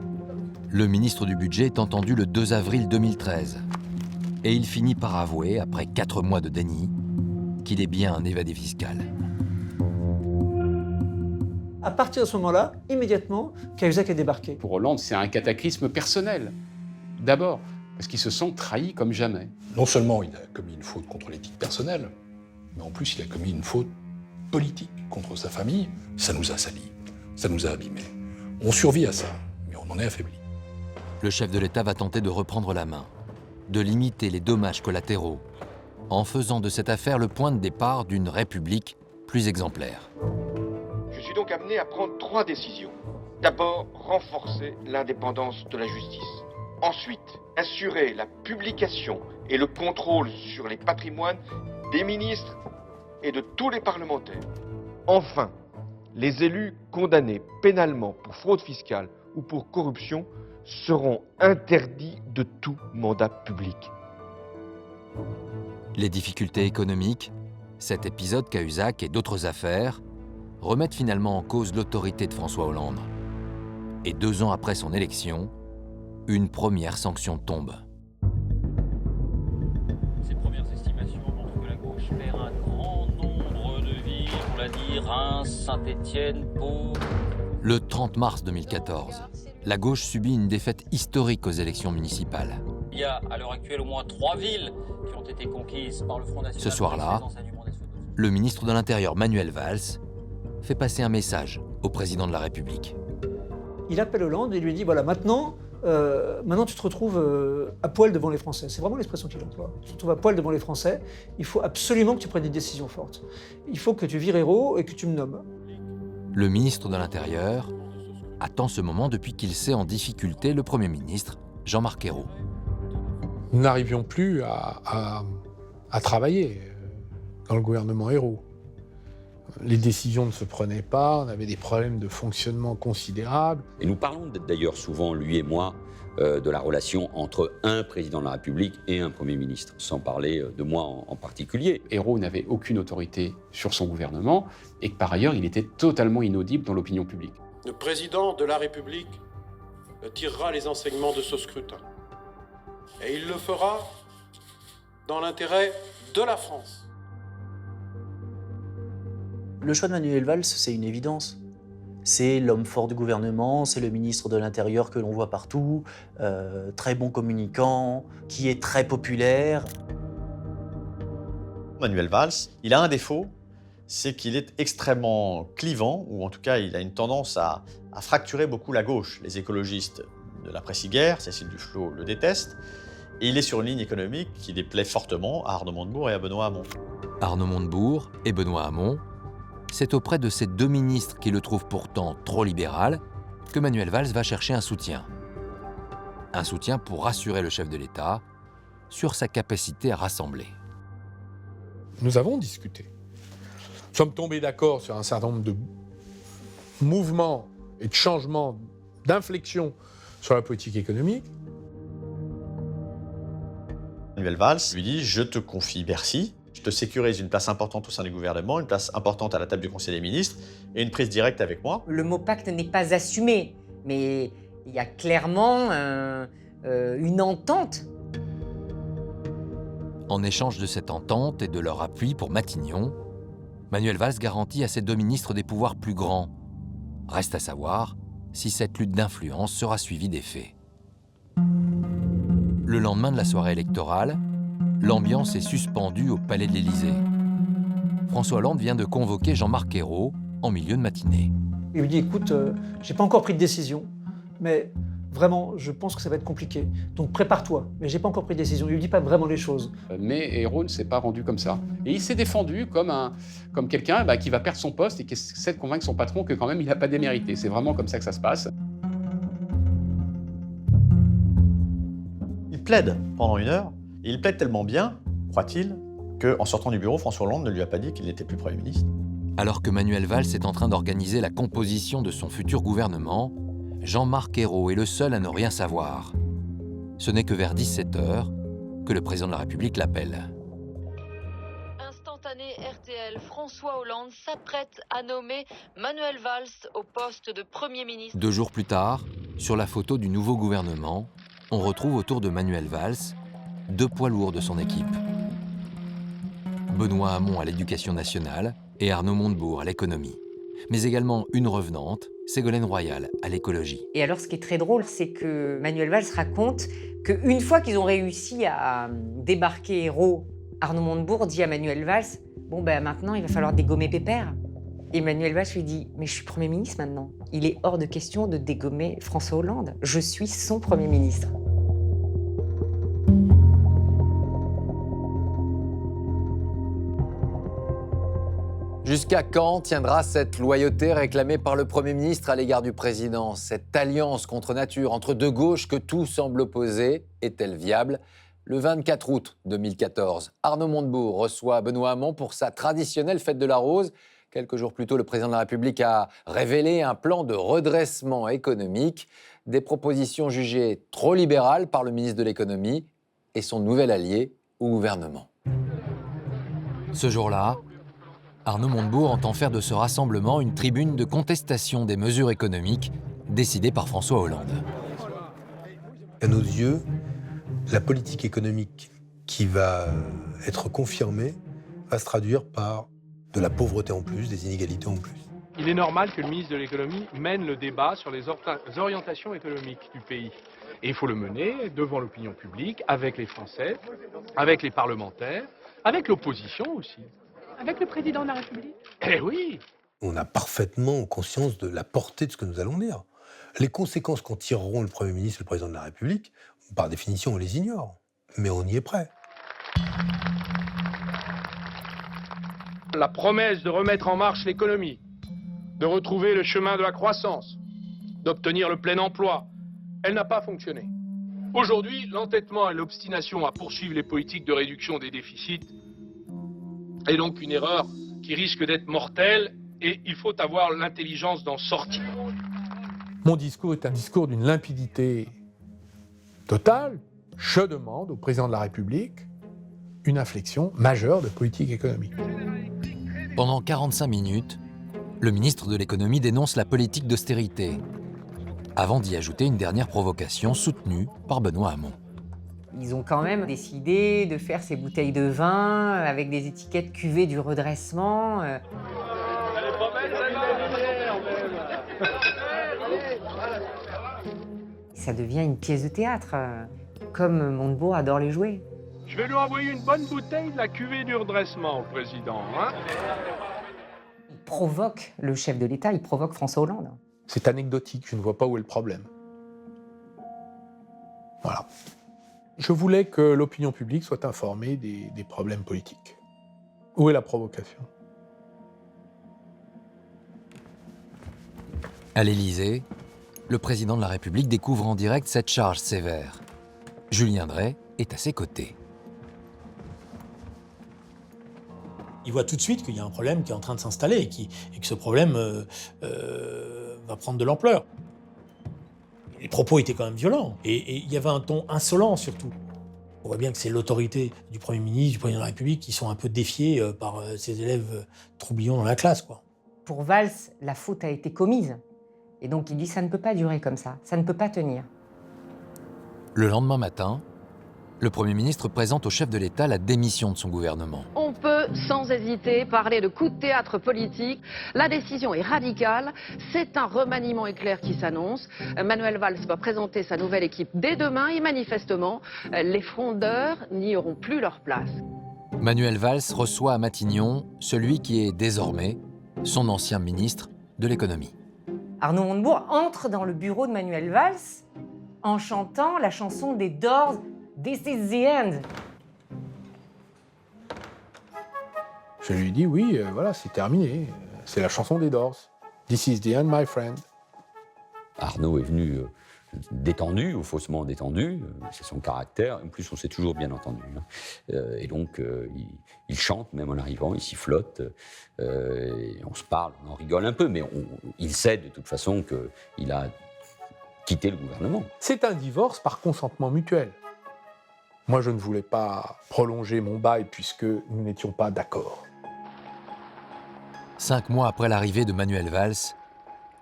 Le ministre du Budget est entendu le 2 avril 2013. Et il finit par avouer, après 4 mois de déni, qu'il est bien un évadé fiscal. À partir de ce moment-là, immédiatement, Cahuzac est débarqué. Pour Hollande, c'est un cataclysme personnel. D'abord, parce qu'il se sent trahi comme jamais. Non seulement il a commis une faute contre l'éthique personnelle, mais en plus il a commis une faute politique contre sa famille. Ça nous a salis, ça nous a abîmés. On survit à ça, mais on en est affaibli. Le chef de l'État va tenter de reprendre la main, de limiter les dommages collatéraux, en faisant de cette affaire le point de départ d'une République plus exemplaire. Je suis donc amené à prendre 3 décisions. D'abord, renforcer l'indépendance de la justice. Ensuite, assurer la publication et le contrôle sur les patrimoines des ministres et de tous les parlementaires. Enfin, les élus condamnés pénalement pour fraude fiscale ou pour corruption seront interdits de tout mandat public. Les difficultés économiques, cet épisode Cahuzac et d'autres affaires remettent finalement en cause l'autorité de François Hollande. Et 2 ans après son élection, une première sanction tombe. Ces premières estimations montrent que la gauche perd Reims, Saint-Étienne, Pau. Le 30 mars 2014, la gauche subit une défaite historique aux élections municipales. Il y a à l'heure actuelle au moins 3 villes qui ont été conquises par le Front National. Ce soir-là, le ministre de l'Intérieur Manuel Valls fait passer un message au président de la République. Il appelle Hollande et lui dit voilà, maintenant tu te retrouves à poil devant les Français. C'est vraiment l'expression qu'il emploie. Tu te retrouves à poil devant les Français. Il faut absolument que tu prennes des décisions fortes. Il faut que tu vires héros et que tu me nommes. Le ministre de l'Intérieur attend ce moment depuis qu'il sait en difficulté le Premier ministre, Jean-Marc Ayrault. Nous n'arrivions plus à travailler dans le gouvernement Ayrault. Les décisions ne se prenaient pas, on avait des problèmes de fonctionnement considérables. Et nous parlons d'ailleurs souvent, lui et moi, de la relation entre un président de la République et un Premier ministre, sans parler de moi en particulier. Ayrault n'avait aucune autorité sur son gouvernement et que par ailleurs, il était totalement inaudible dans l'opinion publique. Le président de la République tirera les enseignements de ce scrutin. Et il le fera dans l'intérêt de la France. Le choix de Manuel Valls, c'est une évidence. C'est l'homme fort du gouvernement, c'est le ministre de l'Intérieur que l'on voit partout, très bon communicant, qui est très populaire. Manuel Valls, il a un défaut, c'est qu'il est extrêmement clivant, ou en tout cas il a une tendance à fracturer beaucoup la gauche. Les écologistes de l'après-guerre, Cécile Duflot le détestent, et il est sur une ligne économique qui déplaît fortement à Arnaud Montebourg et à Benoît Hamon. Arnaud Montebourg et Benoît Hamon, c'est auprès de ces deux ministres qui le trouvent pourtant trop libéral que Manuel Valls va chercher un soutien. Un soutien pour rassurer le chef de l'État sur sa capacité à rassembler. Nous avons discuté. Nous sommes tombés d'accord sur un certain nombre de mouvements et de changements, d'inflexion sur la politique économique. Manuel Valls lui dit « Je te confie Bercy, je te sécurise une place importante au sein du gouvernement, une place importante à la table du Conseil des ministres et une prise directe avec moi. » Le mot pacte n'est pas assumé, mais il y a clairement une entente. En échange de cette entente et de leur appui pour Matignon, Manuel Valls garantit à ses deux ministres des pouvoirs plus grands. Reste à savoir si cette lutte d'influence sera suivie des faits. Le lendemain de la soirée électorale, l'ambiance est suspendue au Palais de l'Élysée. François Hollande vient de convoquer Jean-Marc Ayrault en milieu de matinée. Il lui dit écoute, j'ai pas encore pris de décision, mais vraiment, je pense que ça va être compliqué. Donc prépare-toi, mais j'ai pas encore pris de décision. Il lui dit pas vraiment les choses. Mais Ayrault ne s'est pas rendu comme ça. Et il s'est défendu comme quelqu'un qui va perdre son poste et qui essaie de convaincre son patron que quand même il n'a pas démérité. C'est vraiment comme ça que ça se passe. Il plaide pendant 1 heure. Et il plaide tellement bien, croit-il, qu'en sortant du bureau, François Hollande ne lui a pas dit qu'il n'était plus Premier ministre. Alors que Manuel Valls est en train d'organiser la composition de son futur gouvernement, Jean-Marc Ayrault est le seul à ne rien savoir. Ce n'est que vers 17h que le président de la République l'appelle. Instantané RTL, François Hollande s'apprête à nommer Manuel Valls au poste de Premier ministre. 2 jours plus tard, sur la photo du nouveau gouvernement, on retrouve autour de Manuel Valls 2 poids lourds de son équipe. Benoît Hamon à l'Éducation nationale et Arnaud Montebourg à l'économie. Mais également une revenante, Ségolène Royal à l'écologie. Et alors, ce qui est très drôle, c'est que Manuel Valls raconte qu'une fois qu'ils ont réussi à débarquer Ayrault, Arnaud Montebourg dit à Manuel Valls « Bon, ben maintenant, il va falloir dégommer Pépère. » Et Manuel Valls lui dit « Mais je suis Premier ministre maintenant. Il est hors de question de dégommer François Hollande. Je suis son Premier ministre. » Jusqu'à quand tiendra cette loyauté réclamée par le Premier ministre à l'égard du président? Cette alliance contre nature entre deux gauches que tout semble opposer est-elle viable? Le 24 août 2014, Arnaud Montebourg reçoit Benoît Hamon pour sa traditionnelle fête de la Rose. Quelques jours plus tôt, le président de la République a révélé un plan de redressement économique, des propositions jugées trop libérales par le ministre de l'économie et son nouvel allié au gouvernement. Ce jour-là, Arnaud Montebourg entend faire de ce rassemblement une tribune de contestation des mesures économiques décidées par François Hollande. À nos yeux, la politique économique qui va être confirmée va se traduire par de la pauvreté en plus, des inégalités en plus. Il est normal que le ministre de l'économie mène le débat sur les orientations économiques du pays. Et il faut le mener devant l'opinion publique, avec les Français, avec les parlementaires, avec l'opposition aussi. Avec le président de la République. Eh oui! On a parfaitement conscience de la portée de ce que nous allons dire. Les conséquences qu'en tireront le Premier ministre et le Président de la République, par définition, on les ignore. Mais on y est prêt. La promesse de remettre en marche l'économie, de retrouver le chemin de la croissance, d'obtenir le plein emploi, elle n'a pas fonctionné. Aujourd'hui, l'entêtement et l'obstination à poursuivre les politiques de réduction des déficits est donc une erreur qui risque d'être mortelle et il faut avoir l'intelligence d'en sortir. Mon discours est un discours d'une limpidité totale. Je demande au président de la République une inflexion majeure de politique économique. Pendant 45 minutes, le ministre de l'économie dénonce la politique d'austérité, avant d'y ajouter une dernière provocation soutenue par Benoît Hamon. Ils ont quand même décidé de faire ces bouteilles de vin avec des étiquettes cuvées du redressement. Ça devient une pièce de théâtre, comme Montebourg adore les jouer. Je vais lui envoyer une bonne bouteille de la cuvée du redressement au président. Hein? Il provoque le chef de l'État, il provoque François Hollande. C'est anecdotique, je ne vois pas où est le problème. Voilà. Je voulais que l'opinion publique soit informée des problèmes politiques. Où est la provocation? À l'Élysée, le président de la République découvre en direct cette charge sévère. Julien Dray est à ses côtés. Il voit tout de suite qu'il y a un problème qui est en train de s'installer et que ce problème va prendre de l'ampleur. Les propos étaient quand même violents et il y avait un ton insolent surtout. On voit bien que c'est l'autorité du Premier ministre, du Président de la République qui sont un peu défiés par ces élèves troublions dans la classe, quoi. Pour Valls, la faute a été commise. Et donc il dit ça ne peut pas durer comme ça ne peut pas tenir. Le lendemain matin, le Premier ministre présente au chef de l'État la démission de son gouvernement. On peut sans hésiter parler de coup de théâtre politique. La décision est radicale. C'est un remaniement éclair qui s'annonce. Manuel Valls va présenter sa nouvelle équipe dès demain et manifestement, les frondeurs n'y auront plus leur place. Manuel Valls reçoit à Matignon celui qui est désormais son ancien ministre de l'économie. Arnaud Montebourg entre dans le bureau de Manuel Valls en chantant la chanson des Doors, This is the end. Je lui dis oui, voilà, c'est terminé. C'est la chanson des Doors. This is the end, my friend. Arnaud est venu détendu ou faussement détendu, c'est son caractère. En plus, on s'est toujours bien entendu. Et donc, il chante, même en arrivant, il sifflote. Et on se parle, on en rigole un peu, mais il sait de toute façon qu'il a quitté le gouvernement. C'est un divorce par consentement mutuel. Moi, je ne voulais pas prolonger mon bail puisque nous n'étions pas d'accord. 5 mois après l'arrivée de Manuel Valls,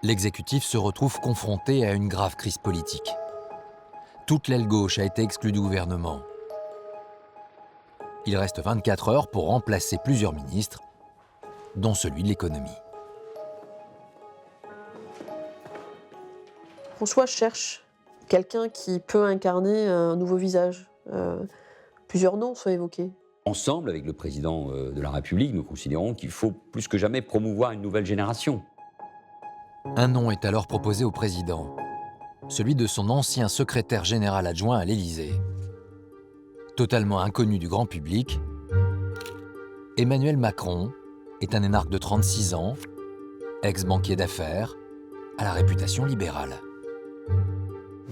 l'exécutif se retrouve confronté à une grave crise politique. Toute l'aile gauche a été exclue du gouvernement. Il reste 24 heures pour remplacer plusieurs ministres, dont celui de l'économie. François cherche quelqu'un qui peut incarner un nouveau visage. Plusieurs noms sont évoqués. Ensemble, avec le président de la République, nous considérons qu'il faut plus que jamais promouvoir une nouvelle génération. Un nom est alors proposé au président, celui de son ancien secrétaire général adjoint à l'Élysée. Totalement inconnu du grand public, Emmanuel Macron est un énarque de 36 ans, ex-banquier d'affaires, à la réputation libérale.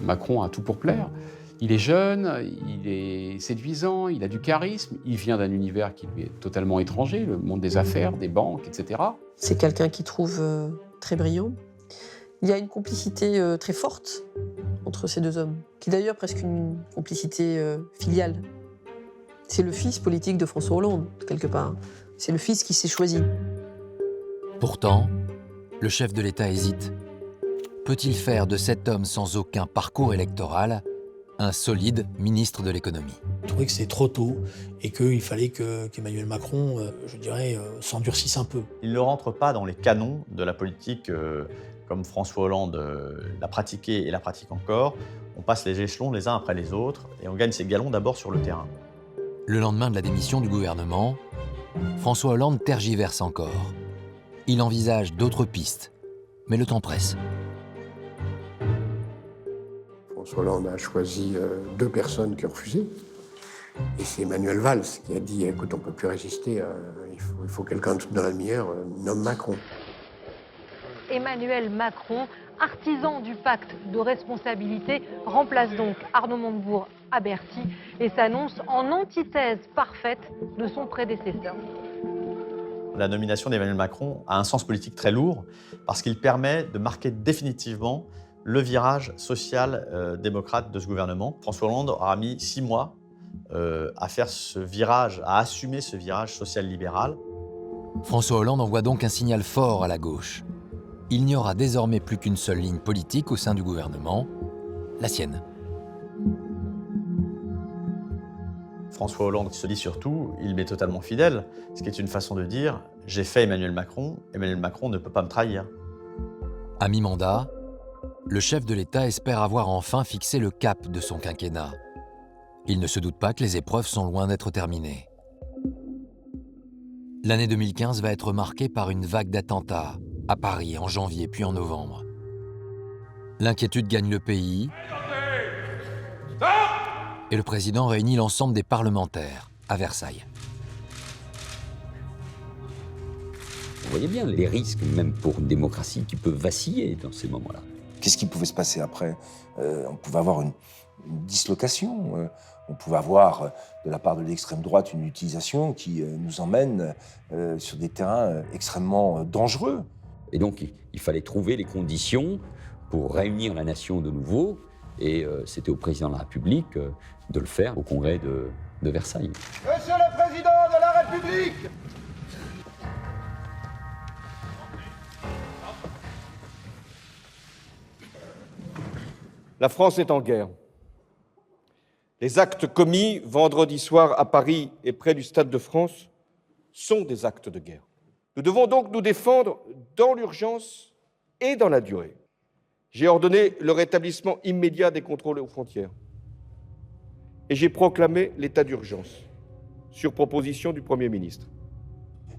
Macron a tout pour plaire. Il est jeune, il est séduisant, il a du charisme, il vient d'un univers qui lui est totalement étranger, le monde des affaires, des banques, etc. C'est quelqu'un qui trouve très brillant. Il y a une complicité très forte entre ces deux hommes, qui est d'ailleurs presque une complicité filiale. C'est le fils politique de François Hollande, quelque part. C'est le fils qui s'est choisi. Pourtant, le chef de l'État hésite. Peut-il faire de cet homme sans aucun parcours électoral un solide ministre de l'économie ? Il trouvait que c'était trop tôt et qu'il fallait qu'Emmanuel Macron, s'endurcisse un peu. Il ne rentre pas dans les canons de la politique comme François Hollande l'a pratiqué et la pratique encore. On passe les échelons les uns après les autres et on gagne ses galons d'abord sur le terrain. Le lendemain de la démission du gouvernement, François Hollande tergiverse encore. Il envisage d'autres pistes, mais le temps presse. François Hollande a choisi 2 personnes qui ont refusé. Et c'est Manuel Valls qui a dit « Écoute, on ne peut plus résister, il faut quelqu'un dans la demi-heure, nomme Macron ». Emmanuel Macron, artisan du pacte de responsabilité, remplace donc Arnaud Montebourg à Bercy et s'annonce en antithèse parfaite de son prédécesseur. La nomination d'Emmanuel Macron a un sens politique très lourd parce qu'il permet de marquer définitivement le virage social-démocrate de ce gouvernement. François Hollande aura mis 6 mois à faire ce virage, à assumer ce virage social-libéral. François Hollande envoie donc un signal fort à la gauche. Il n'y aura désormais plus qu'une seule ligne politique au sein du gouvernement, la sienne. François Hollande se dit surtout, il m'est totalement fidèle, ce qui est une façon de dire « j'ai fait Emmanuel Macron ne peut pas me trahir ». À mi-mandat, le chef de l'État espère avoir enfin fixé le cap de son quinquennat. Il ne se doute pas que les épreuves sont loin d'être terminées. L'année 2015 va être marquée par une vague d'attentats, à Paris en janvier puis en novembre. L'inquiétude gagne le pays et le président réunit l'ensemble des parlementaires à Versailles. Vous voyez bien les risques, même pour une démocratie, qui peuvent vaciller dans ces moments-là. Qu'est-ce qui pouvait se passer après? On pouvait avoir une dislocation, on pouvait avoir de la part de l'extrême droite une utilisation qui nous emmène sur des terrains extrêmement dangereux. Et donc il fallait trouver les conditions pour réunir la nation de nouveau, et c'était au président de la République de le faire au congrès de Versailles. Monsieur le Président de la République! La France est en guerre. Les actes commis vendredi soir à Paris et près du Stade de France sont des actes de guerre. Nous devons donc nous défendre dans l'urgence et dans la durée. J'ai ordonné le rétablissement immédiat des contrôles aux frontières. Et j'ai proclamé l'état d'urgence, sur proposition du Premier ministre.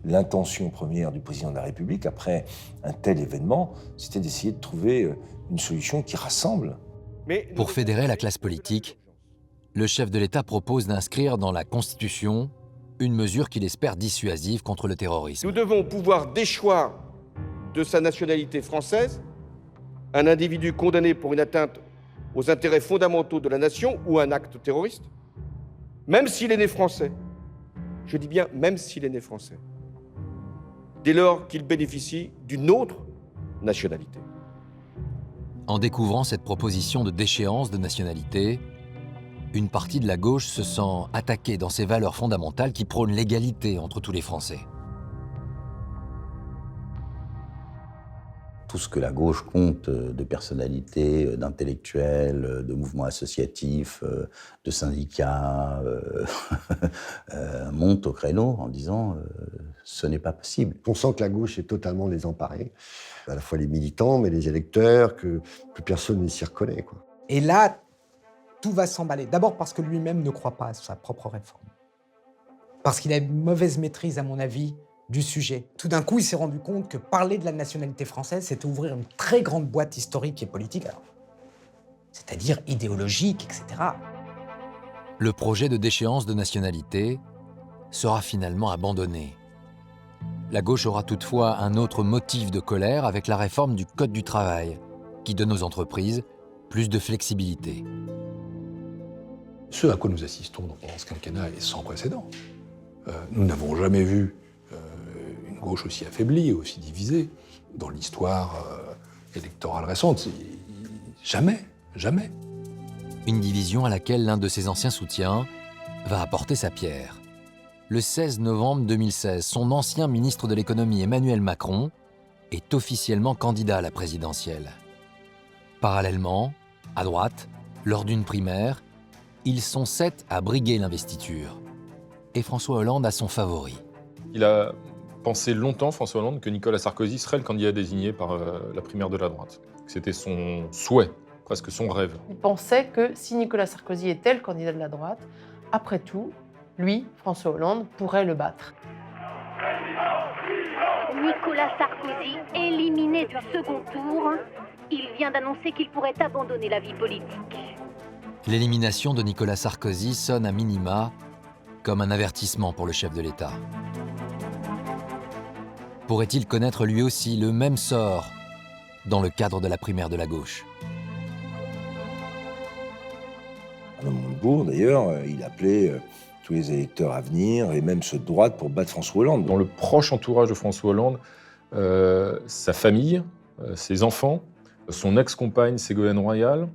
L'intention première du président de la République, après un tel événement, c'était d'essayer de trouver une solution qui rassemble. Pour fédérer la classe politique, le chef de l'État propose d'inscrire dans la Constitution une mesure qu'il espère dissuasive contre le terrorisme. Nous devons pouvoir déchoir de sa nationalité française un individu condamné pour une atteinte aux intérêts fondamentaux de la nation ou un acte terroriste, même s'il est né français. Je dis bien même s'il est né français. Dès lors qu'il bénéficie d'une autre nationalité. En découvrant cette proposition de déchéance de nationalité, une partie de la gauche se sent attaquée dans ses valeurs fondamentales qui prônent l'égalité entre tous les Français. Tout ce que la gauche compte de personnalités, d'intellectuels, de mouvements associatifs, de syndicats, monte au créneau en disant ce n'est pas possible. On sent que la gauche est totalement désemparée, à la fois les militants, mais les électeurs, que plus personne ne s'y reconnaît, quoi. Et là, tout va s'emballer. D'abord parce que lui-même ne croit pas à sa propre réforme. Parce qu'il a une mauvaise maîtrise, à mon avis, du sujet. Tout d'un coup, il s'est rendu compte que parler de la nationalité française, c'était ouvrir une très grande boîte historique et politique, c'est-à-dire idéologique, etc. Le projet de déchéance de nationalité sera finalement abandonné. La gauche aura toutefois un autre motif de colère avec la réforme du Code du travail, qui donne aux entreprises plus de flexibilité. Ce à quoi nous assistons pendant ce quinquennat est sans précédent. Nous n'avons jamais vu une gauche aussi affaiblie, aussi divisée dans l'histoire électorale récente. Jamais, jamais. Une division à laquelle l'un de ses anciens soutiens va apporter sa pierre. Le 16 novembre 2016, son ancien ministre de l'économie Emmanuel Macron est officiellement candidat à la présidentielle. Parallèlement, à droite, lors d'une primaire, Ils sont 7 à briguer l'investiture. Et François Hollande a son favori. Il a pensé longtemps, François Hollande, que Nicolas Sarkozy serait le candidat désigné par la primaire de la droite. C'était son souhait, presque son rêve. Il pensait que si Nicolas Sarkozy était le candidat de la droite, après tout, lui, François Hollande, pourrait le battre. Nicolas Sarkozy, éliminé du second tour, il vient d'annoncer qu'il pourrait abandonner la vie politique. L'élimination de Nicolas Sarkozy sonne à minima comme un avertissement pour le chef de l'État. Pourrait-il connaître lui aussi le même sort dans le cadre de la primaire de la gauche? Arnaud Montebourg, d'ailleurs, il appelait tous les électeurs à venir, et même ceux de droite, pour battre François Hollande. Dans le proche entourage de François Hollande, sa famille, ses enfants, son ex-compagne Ségolène Royal,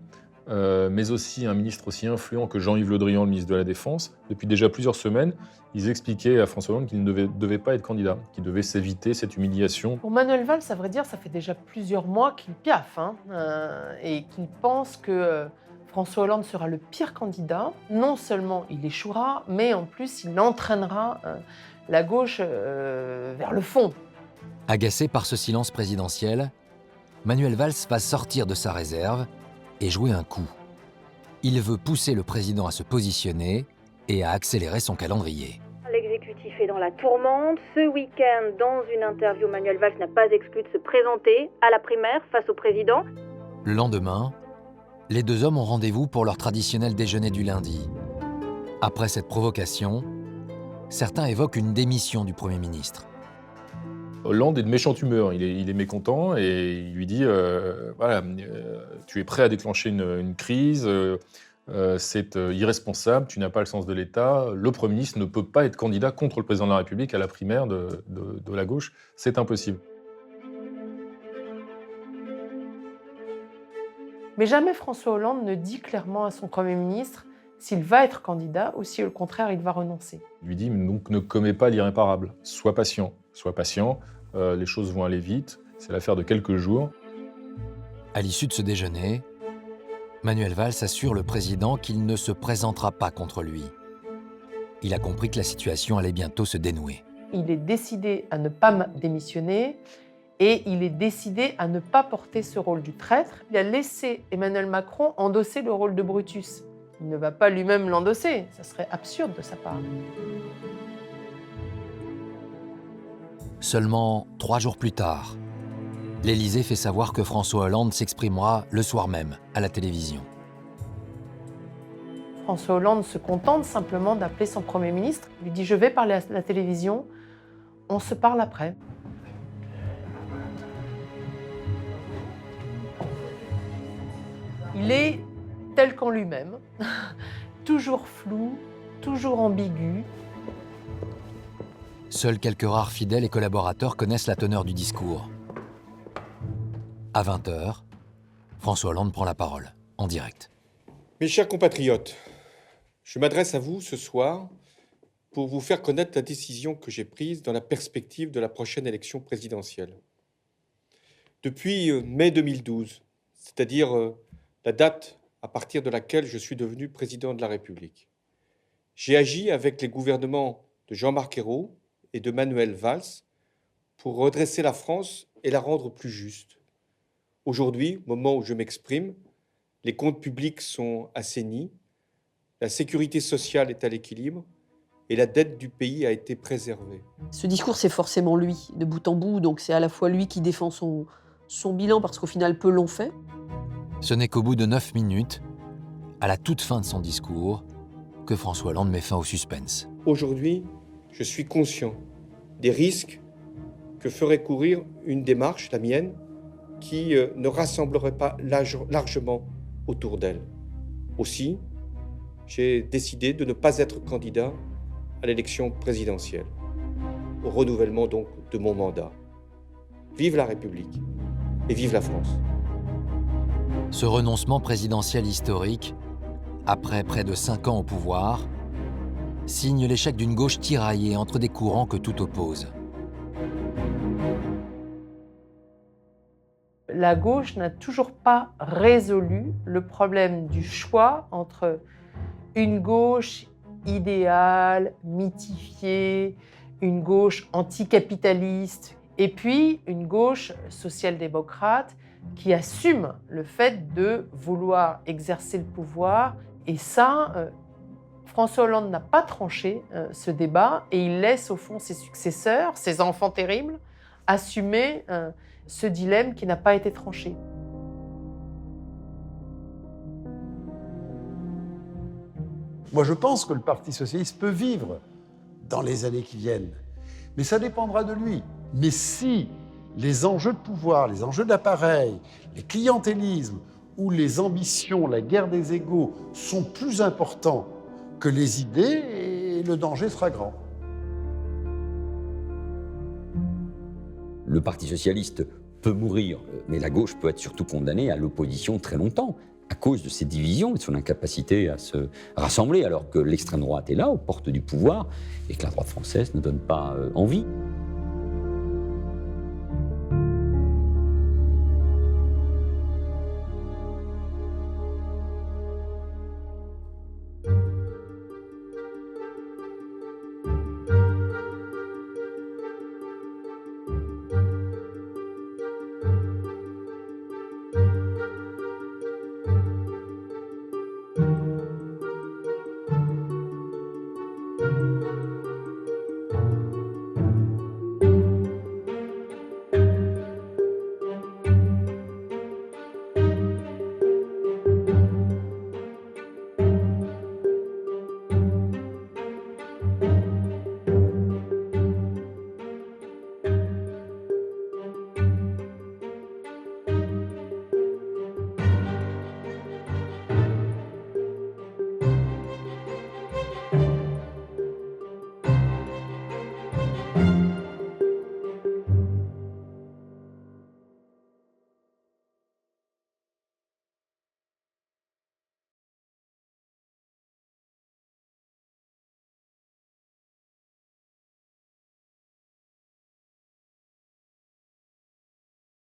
mais aussi un ministre aussi influent que Jean-Yves Le Drian, le ministre de la Défense. Depuis déjà plusieurs semaines, ils expliquaient à François Hollande qu'il ne devait pas être candidat, qu'il devait s'éviter cette humiliation. Pour Manuel Valls, à vrai dire, ça fait déjà plusieurs mois qu'il piaffe et qu'il pense que François Hollande sera le pire candidat. Non seulement il échouera, mais en plus il entraînera la gauche vers le fond. Agacé par ce silence présidentiel, Manuel Valls va sortir de sa réserve et jouer un coup. Il veut pousser le président à se positionner et à accélérer son calendrier. L'exécutif est dans la tourmente. Ce week-end, dans une interview, Manuel Valls n'a pas exclu de se présenter à la primaire face au président. Le lendemain, les deux hommes ont rendez-vous pour leur traditionnel déjeuner du lundi. Après cette provocation, certains évoquent une démission du Premier ministre. Hollande est de méchante humeur, il est mécontent et il lui dit voilà, tu es prêt à déclencher une crise, c'est irresponsable, tu n'as pas le sens de l'État, le Premier ministre ne peut pas être candidat contre le président de la République à la primaire de la gauche, c'est impossible. Mais jamais François Hollande ne dit clairement à son Premier ministre s'il va être candidat ou si au contraire il va renoncer. Il lui dit donc ne commets pas l'irréparable, sois patient, les choses vont aller vite, c'est l'affaire de quelques jours. À l'issue de ce déjeuner, Manuel Valls assure le président qu'il ne se présentera pas contre lui. Il a compris que la situation allait bientôt se dénouer. Il est décidé à ne pas démissionner et il est décidé à ne pas porter ce rôle du traître. Il a laissé Emmanuel Macron endosser le rôle de Brutus. Il ne va pas lui-même l'endosser, ça serait absurde de sa part. Seulement 3 jours plus tard, l'Élysée fait savoir que François Hollande s'exprimera le soir même à la télévision. François Hollande se contente simplement d'appeler son Premier ministre. Il lui dit « Je vais parler à la télévision, on se parle après ». Il est tel qu'en lui-même, toujours flou, toujours ambigu. Seuls quelques rares fidèles et collaborateurs connaissent la teneur du discours. À 20h, François Hollande prend la parole, en direct. Mes chers compatriotes, je m'adresse à vous ce soir pour vous faire connaître la décision que j'ai prise dans la perspective de la prochaine élection présidentielle. Depuis mai 2012, c'est-à-dire la date à partir de laquelle je suis devenu président de la République, j'ai agi avec les gouvernements de Jean-Marc Ayrault et de Manuel Valls pour redresser la France et la rendre plus juste. Aujourd'hui, au moment où je m'exprime, les comptes publics sont assainis, la sécurité sociale est à l'équilibre et la dette du pays a été préservée. Ce discours, c'est forcément lui, de bout en bout, donc c'est à la fois lui qui défend son bilan, parce qu'au final, peu l'ont fait. Ce n'est qu'au bout de 9 minutes, à la toute fin de son discours, que François Hollande met fin au suspense. Aujourd'hui, je suis conscient des risques que ferait courir une démarche, la mienne, qui ne rassemblerait pas largement autour d'elle. Aussi, j'ai décidé de ne pas être candidat à l'élection présidentielle, au renouvellement donc de mon mandat. Vive la République et vive la France. Ce renoncement présidentiel historique, après près de 5 ans au pouvoir, signe l'échec d'une gauche tiraillée entre des courants que tout oppose. La gauche n'a toujours pas résolu le problème du choix entre une gauche idéale, mythifiée, une gauche anticapitaliste, et puis une gauche social-démocrate qui assume le fait de vouloir exercer le pouvoir. Et ça, François Hollande n'a pas tranché ce débat, et il laisse au fond ses successeurs, ses enfants terribles, assumer ce dilemme qui n'a pas été tranché. Moi, je pense que le Parti socialiste peut vivre dans les années qui viennent, mais ça dépendra de lui. Mais si les enjeux de pouvoir, les enjeux d'appareil, les clientélismes ou les ambitions, la guerre des égos sont plus importants que les idées, le danger sera grand. Le Parti socialiste peut mourir, mais la gauche peut être surtout condamnée à l'opposition très longtemps, à cause de ses divisions et de son incapacité à se rassembler, alors que l'extrême droite est là, aux portes du pouvoir, et que la droite française ne donne pas envie.